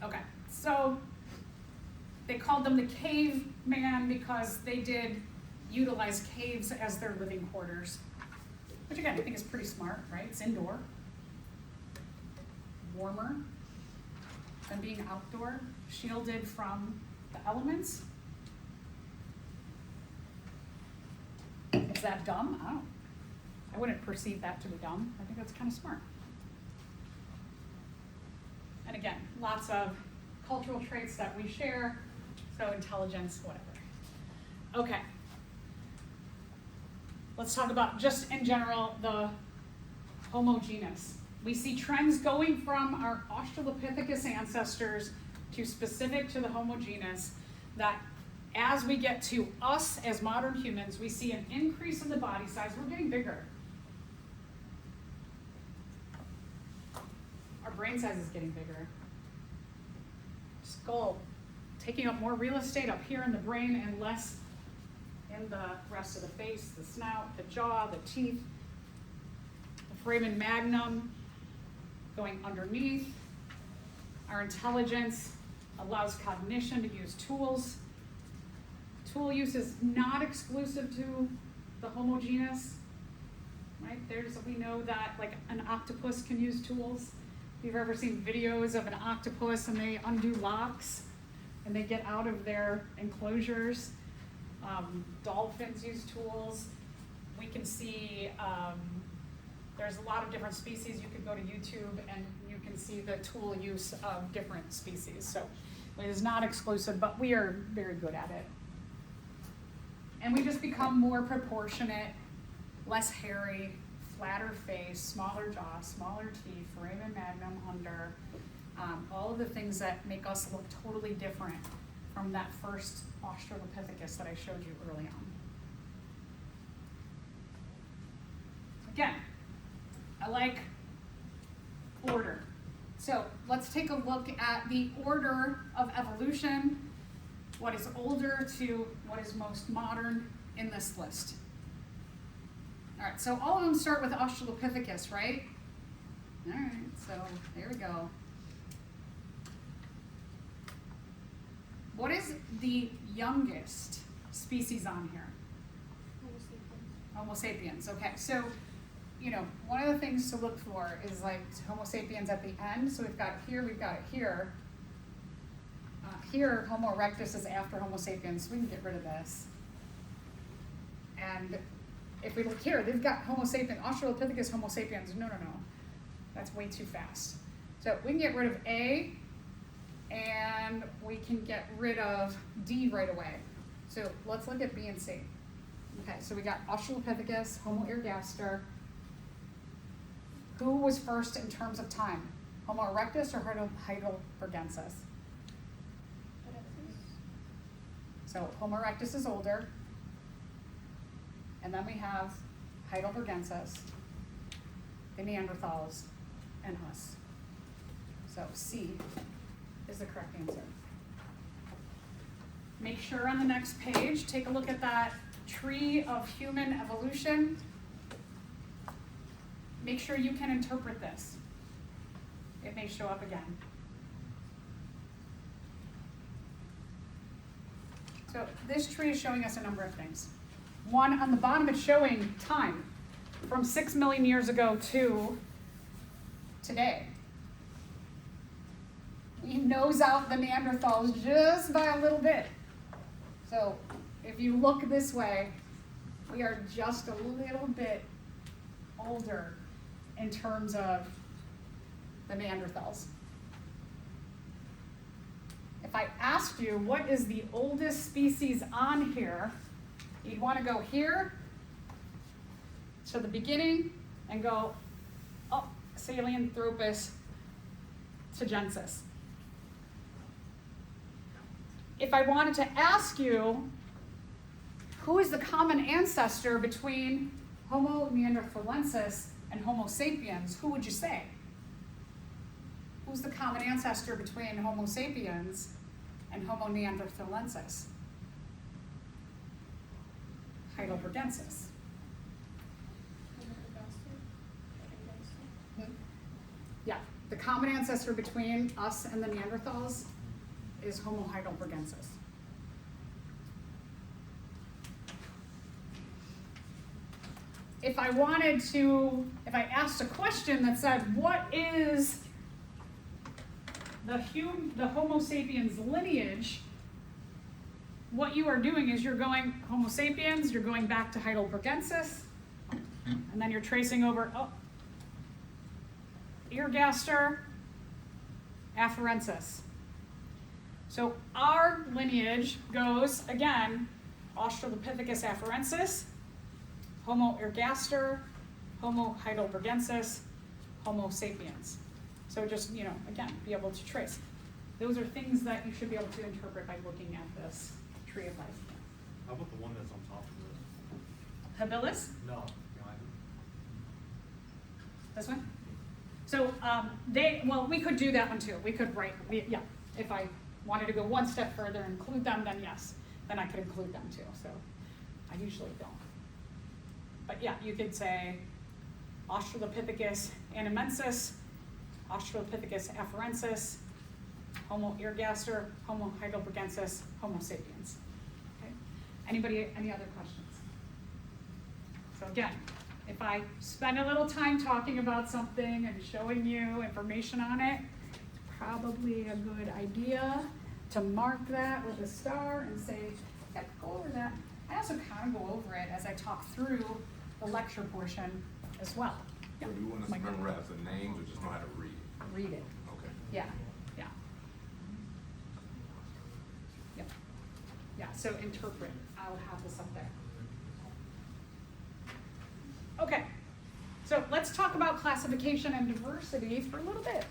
Okay, so they called them the caveman because they did utilize caves as their living quarters, which again, I think is pretty smart, right? It's indoor, warmer than being outdoor, shielded from the elements. Is that dumb? I wouldn't perceive that to be dumb. I think that's kind of smart. And again, lots of cultural traits that we share, so intelligence, whatever. Okay. Let's talk about, just in general, the Homo genus. We see trends going from our Australopithecus ancestors to specific to the Homo genus, that as we get to us as modern humans, we see an increase in the body size. We're getting bigger. Our brain size is getting bigger. Skull taking up more real estate up here in the brain and less in the rest of the face, the snout, the jaw, the teeth, the foramen magnum going underneath. Our intelligence allows cognition to use tools. Tool use is not exclusive to the Homo genus, right? We know that like an octopus can use tools. If you've ever seen videos of an octopus and they undo locks and they get out of their enclosures, dolphins use tools. We can see, there's a lot of different species. You could go to YouTube and you can see the tool use of different species. So it is not exclusive, but we are very good at it. And we just become more proportionate, less hairy, flatter face, smaller jaw, smaller teeth, foramen magnum under, all of the things that make us look totally different from that first Australopithecus that I showed you early on. Again, I like order. So let's take a look at the order of evolution, what is older to what is most modern in this list. All right, so all of them start with Australopithecus, right? All right, so there we go. What is the youngest species on here? Homo sapiens. Okay, so, you know, one of the things to look for is like Homo sapiens at the end. So we've got it here. Here, Homo erectus is after Homo sapiens. So we can get rid of this. And if we look here, they've got Homo sapiens, Australopithecus, Homo sapiens. No. That's way too fast. So we can get rid of A, and we can get rid of D right away. So let's look at B and C. Okay, so we got Australopithecus, Homo ergaster. Who was first in terms of time? Homo erectus or Heidelbergensis? So Homo erectus is older. And then we have Heidelbergensis, the Neanderthals, and us. So C is the correct answer. Make sure on the next page, take a look at that tree of human evolution. Make sure you can interpret this. It may show up again. So this tree is showing us a number of things. One, on the bottom, it's showing time from 6 million years ago to today. We nose out the Neanderthals just by a little bit. So if you look this way, we are just a little bit older in terms of the Neanderthals. If I asked you what is the oldest species on here, you'd want to go here to the beginning and go up Sahelanthropus tigensis. If I wanted to ask you who is the common ancestor between Homo neanderthalensis and Homo sapiens, who would you say? Who's the common ancestor between Homo sapiens and Homo neanderthalensis? Heidelbergensis. Yeah, the common ancestor between us and the Neanderthals is Homo heidelbergensis. If I asked a question that said, what is the Homo sapiens lineage, what you are doing is you're going Homo sapiens, you're going back to Heidelbergensis, and then you're tracing over, ergaster, afarensis. So our lineage goes, again, Australopithecus afarensis, Homo ergaster, Homo heidelbergensis, Homo sapiens. So just, again, be able to trace. Those are things that you should be able to interpret by looking at this tree of life. How about the one that's on top of this? Habilis? No, behind it. This one? So we could do that one too. We could if I wanted to go one step further and include them, then yes, then I could include them too. So I usually don't. But yeah, you could say Australopithecus animensis, Australopithecus afarensis, Homo ergaster, Homo heidelbergensis, Homo sapiens. Okay? Anybody, any other questions? So again, if I spend a little time talking about something and showing you information on it, it's probably a good idea to mark that with a star and say, yeah, go over that. I also kind of go over it as I talk through the lecture portion as well. So do you want us to memorize the names or just know how to read? Read it. Okay. Yeah, yeah. Yeah, yeah, so interpret. I'll have this up there. Okay, so let's talk about classification and diversity for a little bit.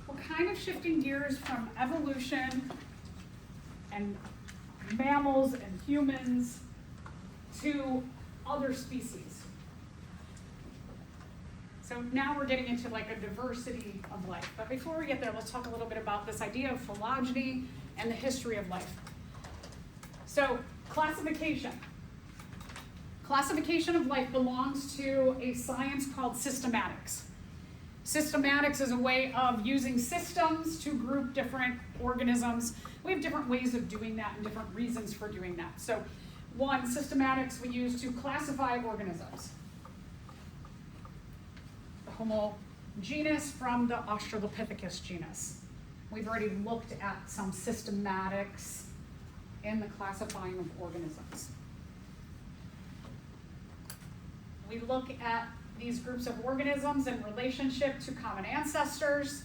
We're kind of shifting gears from evolution and mammals and humans to other species. So now we're getting into like a diversity of life. But before we get there, let's talk a little bit about this idea of phylogeny and the history of life. So classification. Classification of life belongs to a science called systematics. Systematics is a way of using systems to group different organisms. We have different ways of doing that and different reasons for doing that. So one, systematics we use to classify organisms. The Homo genus from the Australopithecus genus. We've already looked at some systematics in the classifying of organisms. We look at these groups of organisms in relationship to common ancestors.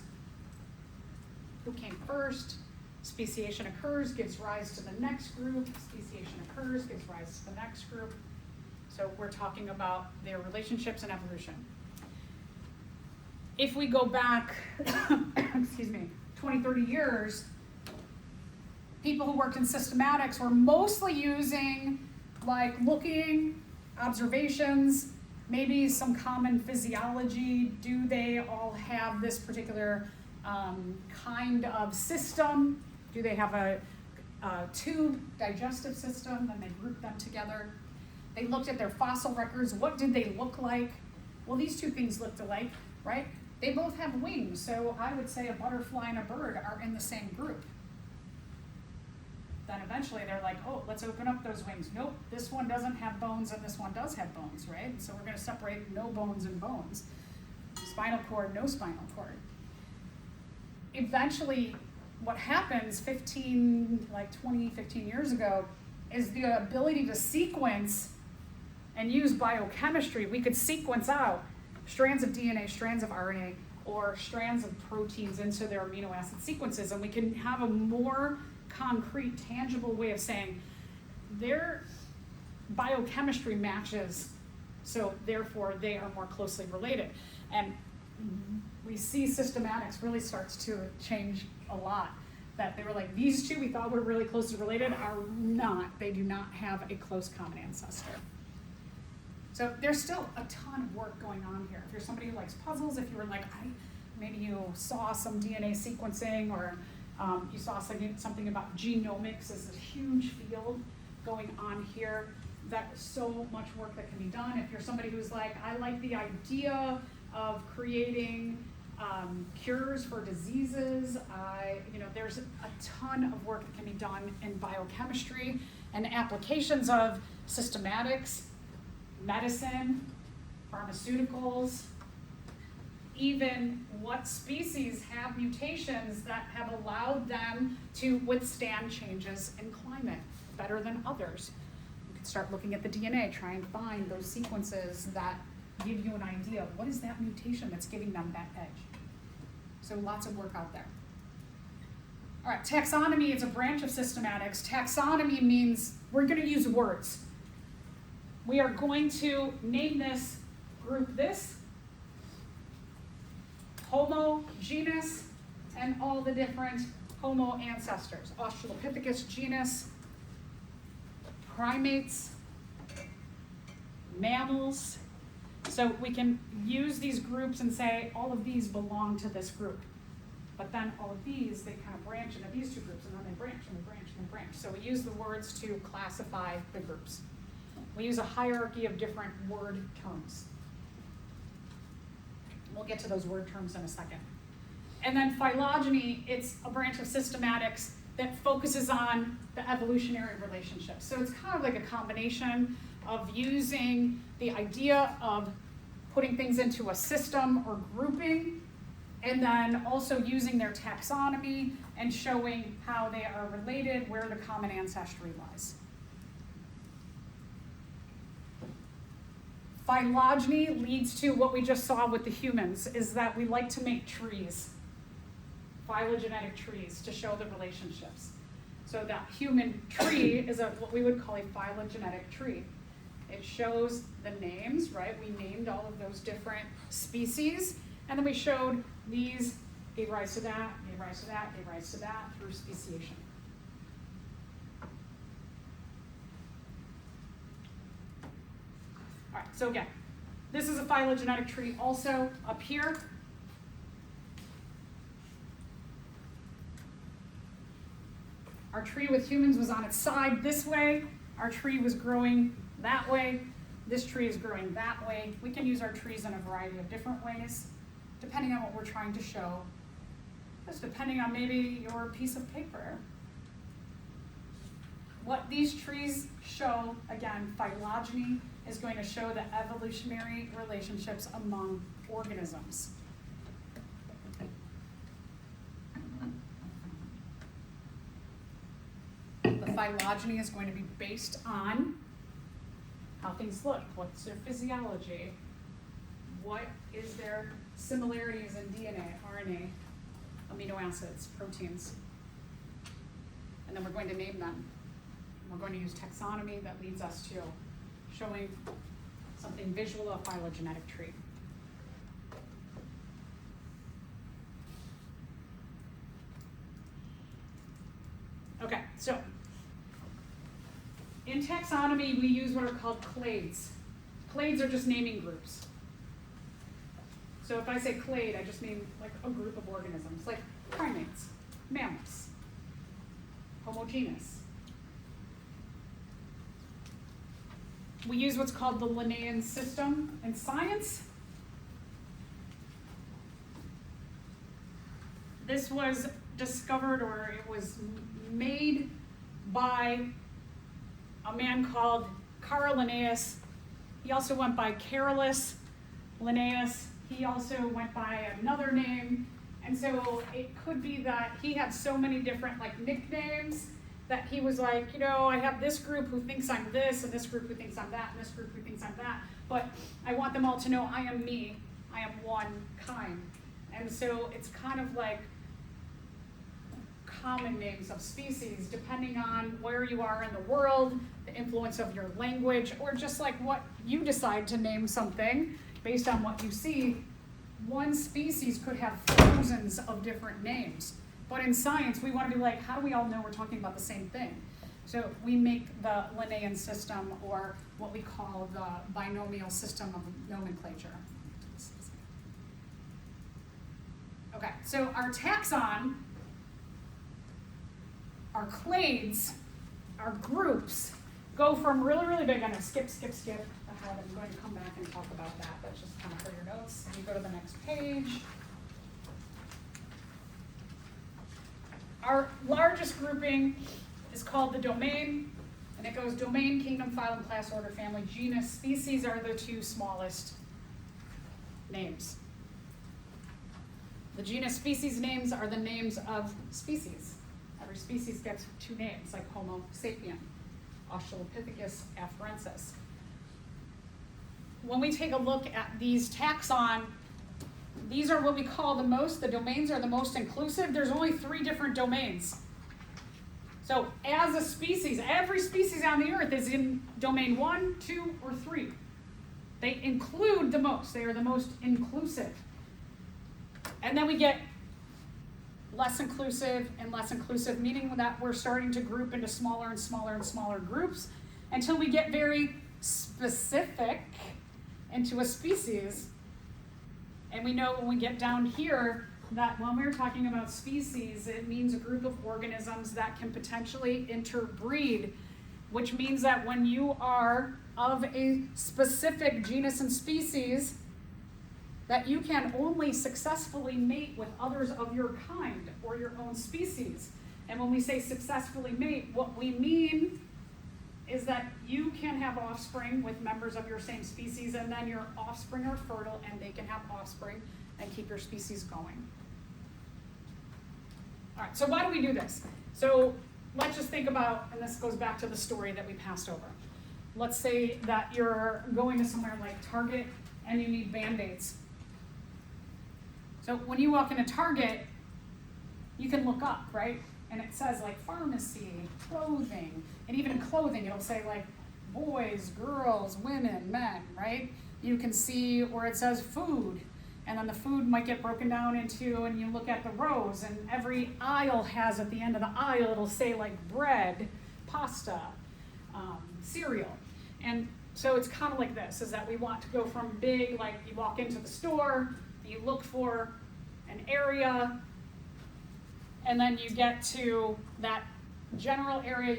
Who came first? Speciation occurs, gives rise to the next group. Speciation occurs, gives rise to the next group. So we're talking about their relationships and evolution. If we go back, excuse me, 20, 30 years, people who worked in systematics were mostly using like looking, observations, maybe some common physiology. Do they all have this particular kind of system? Do they have a tube digestive system? Then they grouped them together. They looked at their fossil records. What did they look like? Well, these two things looked alike, right? They both have wings, so I would say a butterfly and a bird are in the same group. Then eventually they're like, oh, let's open up those wings. Nope, this one doesn't have bones and this one does have bones, right? So we're gonna separate no bones and bones. Spinal cord, no spinal cord. Eventually, what happens 15 years ago is the ability to sequence and use biochemistry. We could sequence out strands of DNA, strands of RNA, or strands of proteins into their amino acid sequences, and we can have a more concrete, tangible way of saying their biochemistry matches, so therefore they are more closely related. And we see systematics really starts to change a lot. That they were like, these two we thought were really closely related are not. They do not have a close common ancestor. So there's still a ton of work going on here. If you're somebody who likes puzzles, if you were like, maybe you saw some DNA sequencing, or you saw something about genomics as a huge field going on here, that's so much work that can be done. If you're somebody who's like, I like the idea of creating cures for diseases, there's a ton of work that can be done in biochemistry and applications of systematics, medicine, pharmaceuticals, even what species have mutations that have allowed them to withstand changes in climate better than others. You can start looking at the DNA, try and find those sequences that give you an idea of what is that mutation that's giving them that edge. So lots of work out there. All right, taxonomy is a branch of systematics. Taxonomy means we're going to use words. We are going to name this group this, Homo genus, and all the different Homo ancestors. Australopithecus genus, primates, mammals, So we can use these groups and say all of these belong to this group. But then all of these, they kind of branch into these two groups, and then they branch and they branch and they branch. So we use the words to classify the groups. We use a hierarchy of different word terms. We'll get to those word terms in a second. And then phylogeny, it's a branch of systematics that focuses on the evolutionary relationships. So it's kind of like a combination of using the idea of putting things into a system or grouping, and then also using their taxonomy and showing how they are related, where the common ancestry lies. Phylogeny leads to what we just saw with the humans, is that we like to make trees, phylogenetic trees, to show the relationships. So that human tree is what we would call a phylogenetic tree. It shows the names, right? We named all of those different species, and then we showed these gave rise to that, gave rise to that, gave rise to that through speciation. All right, so again, this is a phylogenetic tree also up here. Our tree with humans was on its side this way. Our tree was growing that way. This tree is growing that way. We can use our trees in a variety of different ways, depending on what we're trying to show. Just depending on maybe your piece of paper. What these trees show, again, phylogeny is going to show the evolutionary relationships among organisms. The phylogeny is going to be based on how things look, what's their physiology, what is their similarities in DNA, RNA, amino acids, proteins. And then we're going to name them. We're going to use taxonomy that leads us to showing something visual of phylogenetic tree. Okay, so in taxonomy, we use what are called clades. Clades are just naming groups. So if I say clade, I just mean like a group of organisms, like primates, mammals, Homo genus. We use what's called the Linnaean system in science. This was discovered, or it was made by a man called Carl Linnaeus. He also went by Carolus Linnaeus. He also went by another name. And so it could be that he had so many different like nicknames that he was like, you know, I have this group who thinks I'm this, and this group who thinks I'm that, and this group who thinks I'm that. But I want them all to know I am me. I am one kind. And so it's kind of like common names of species, depending on where you are in the world, the influence of your language, or just like what you decide to name something based on what you see. One species could have thousands of different names. But in science, we want to be like, how do we all know we're talking about the same thing? So we make the Linnaean system, or what we call the binomial system of nomenclature. Okay, so our taxon, our clades, our groups, go from really, really big. I'm going to skip ahead. I'm going to come back and talk about that. That's just kind of for your notes. If you go to the next page. Our largest grouping is called the domain, and it goes domain, kingdom, phylum, class, order, family, genus. Species are the two smallest names. The genus species names are the names of species. Every species gets two names, like Homo sapien, Australopithecus afarensis. When we take a look at these taxon, these are what we call the domains are the most inclusive. There's only 3 different domains. So as a species, every species on the earth is in domain 1, 2, or 3. They include the most. They are the most inclusive. And then we get less inclusive and less inclusive, meaning that we're starting to group into smaller and smaller and smaller groups until we get very specific into a species. And we know when we get down here that when we're talking about species, it means a group of organisms that can potentially interbreed, which means that when you are of a specific genus and species, that you can only successfully mate with others of your kind or your own species. And when we say successfully mate, what we mean is that you can have offspring with members of your same species, and then your offspring are fertile and they can have offspring and keep your species going. All right, so why do we do this? So let's just think about, and this goes back to the story that we passed over. Let's say that you're going to somewhere like Target and you need Band-Aids. So when you walk into Target, you can look up, right? And it says like pharmacy, clothing, and even in clothing it'll say like boys, girls, women, men, right? You can see where it says food, and then the food might get broken down into, and you look at the rows, and every aisle has at the end of the aisle, it'll say like bread, pasta, cereal. And so it's kind of like this, is that we want to go from big, like you walk into the store, you look for an area, and then you get to that general area,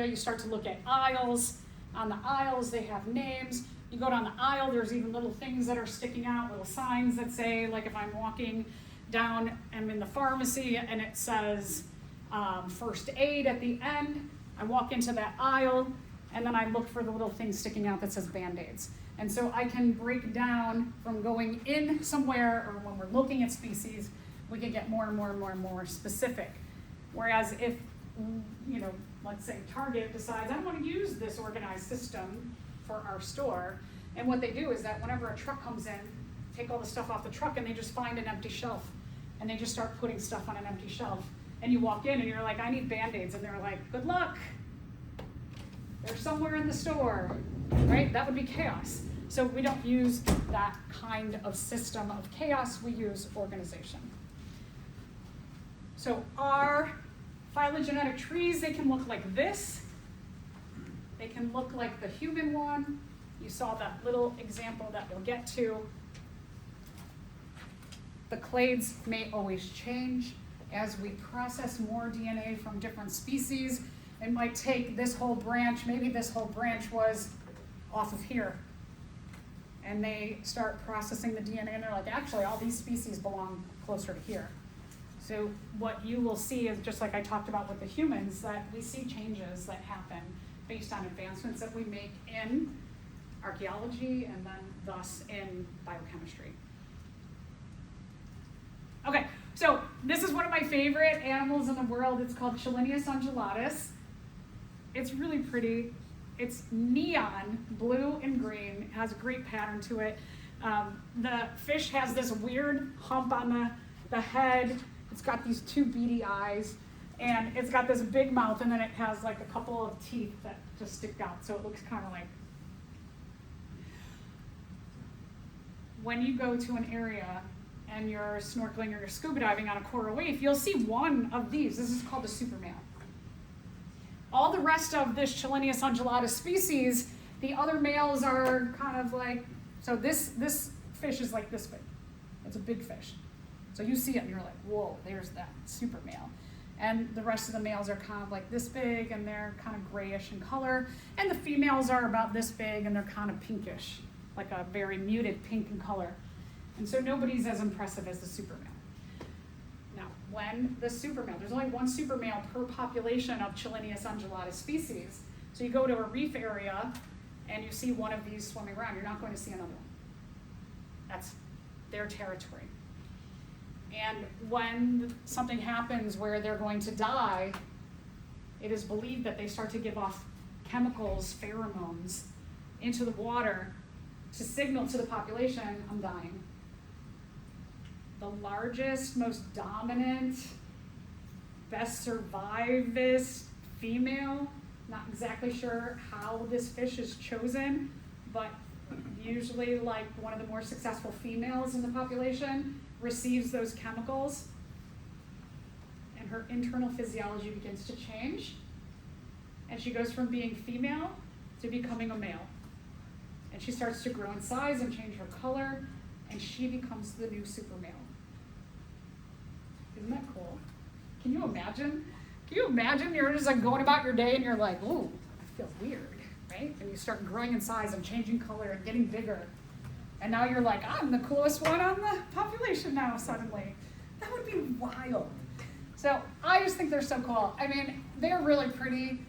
you start to look at aisles. On the aisles, they have names. You go down the aisle, there's even little things that are sticking out, little signs that say, like if I'm walking down, I'm in the pharmacy, and it says first aid at the end, I walk into that aisle, and then I look for the little thing sticking out that says Band-Aids. And so I can break down from going in somewhere, or when we're looking at species, we can get more and more and more and more specific. Whereas if, let's say Target decides, I want to use this organized system for our store, and what they do is that whenever a truck comes in, take all the stuff off the truck, and they just find an empty shelf, and they just start putting stuff on an empty shelf. And you walk in and you're like, I need Band-Aids, and they're like, good luck. They're somewhere in the store, right? That would be chaos. So we don't use that kind of system of chaos, we use organization. So our phylogenetic trees, they can look like this. They can look like the human one. You saw that little example that we'll get to. The clades may always change. As we process more DNA from different species, it might take this whole branch, maybe this whole branch was off of here. And they start processing the DNA, and they're like, actually, all these species belong closer to here. So what you will see is, just like I talked about with the humans, that we see changes that happen based on advancements that we make in archaeology and then thus in biochemistry. Okay, so this is one of my favorite animals in the world. It's called Chileneus undulatus. It's really pretty. It's neon blue and green. It has a great pattern to it. The fish has this weird hump on the head. It's got these two beady eyes, and it's got this big mouth, and then it has like a couple of teeth that just stick out, so it looks kind of like. When you go to an area and you're snorkeling or you're scuba diving on a coral reef, you'll see one of these. This is called a super male. All the rest of this Chileneus undulatus species, the other males are kind of like, so this fish is like this big. It's a big fish. So you see it and you're like, whoa, there's that super male. And the rest of the males are kind of like this big, and they're kind of grayish in color. And the females are about this big, and they're kind of pinkish, like a very muted pink in color. And so nobody's as impressive as the super male. Now, when the super male, there's only one super male per population of Chileneus undulatus species. So you go to a reef area and you see one of these swimming around, you're not going to see another one. That's their territory. And when something happens where they're going to die, it is believed that they start to give off chemicals, pheromones, into the water to signal to the population, I'm dying. The largest, most dominant, best survivist female, not exactly sure how this fish is chosen, but usually like one of the more successful females in the population receives those chemicals, and her internal physiology begins to change, and she goes from being female to becoming a male. And she starts to grow in size and change her color, and she becomes the new super male. Isn't that cool? Can you imagine? Can you imagine you're just like going about your day and you're like, ooh, I feel weird, right? And you start growing in size and changing color and getting bigger. And now you're like, I'm the coolest one on the population now suddenly. That would be wild. So I just think they're so cool. I mean, they're really pretty.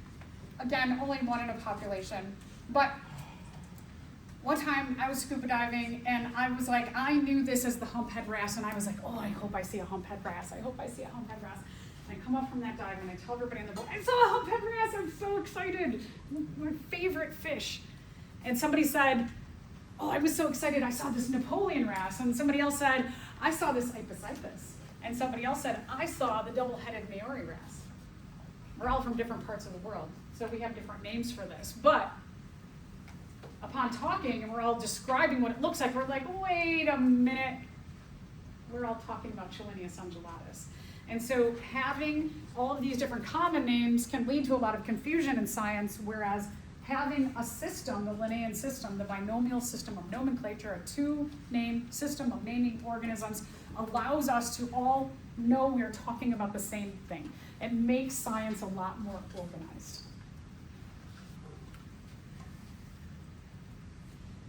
Again, only one in a population. But one time I was scuba diving and I was like, I knew this as the humphead wrasse, and I was like, oh, I hope I see a humphead wrasse. I hope I see a humphead wrasse. And I come up from that dive and I tell everybody in the boat, I saw a humphead wrasse, I'm so excited. My favorite fish. And somebody said, oh, I was so excited, I saw this Napoleon wrasse. And somebody else said, I saw this Ipus. And somebody else said, I saw the double-headed Maori wrasse. We're all from different parts of the world, so we have different names for this. But upon talking and we're all describing what it looks like, we're like, wait a minute. We're all talking about Chelinius undulatus. And so having all of these different common names can lead to a lot of confusion in science, whereas having a system, the Linnaean system, the binomial system of nomenclature, a two-name system of naming organisms, allows us to all know we're talking about the same thing. It makes science a lot more organized.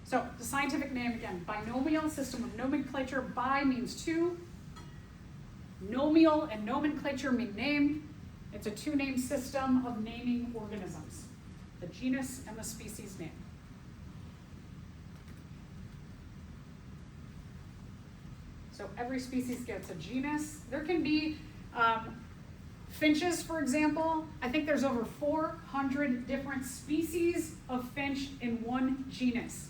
So the scientific name, again, binomial system of nomenclature. Bi means two. Nomial and nomenclature mean name. It's a two-name system of naming organisms, the genus and the species name. So every species gets a genus. There can be finches, for example. I think there's over 400 different species of finch in one genus.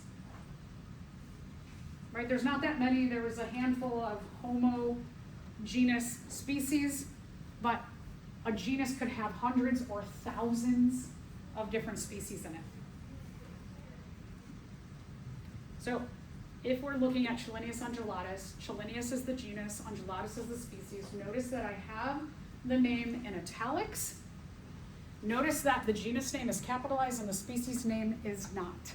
Right? There's not that many. There was a handful of Homo genus species, but a genus could have hundreds or thousands of different species in it. So if we're looking at Chelinius undulatus, Chelinius is the genus, undulatus is the species. Notice that I have the name in italics. Notice that the genus name is capitalized and the species name is not.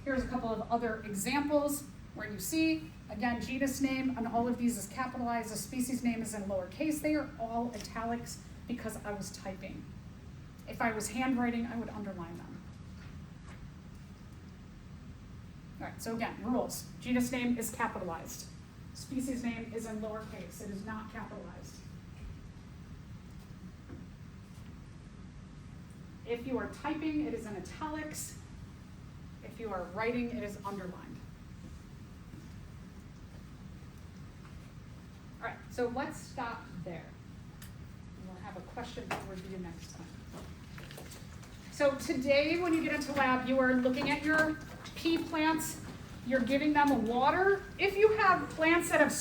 Here's a couple of other examples where you see, again, genus name on all of these is capitalized, the species name is in lowercase. They are all italics because I was typing. If I was handwriting, I would underline them. All right, so again, rules. Genus name is capitalized. Species name is in lowercase. It is not capitalized. If you are typing, it is in italics. If you are writing, it is underlined. All right, so let's stop there. We'll have a question for review next time. So today, when you get into lab, you are looking at your pea plants. You're giving them water. If you have plants that have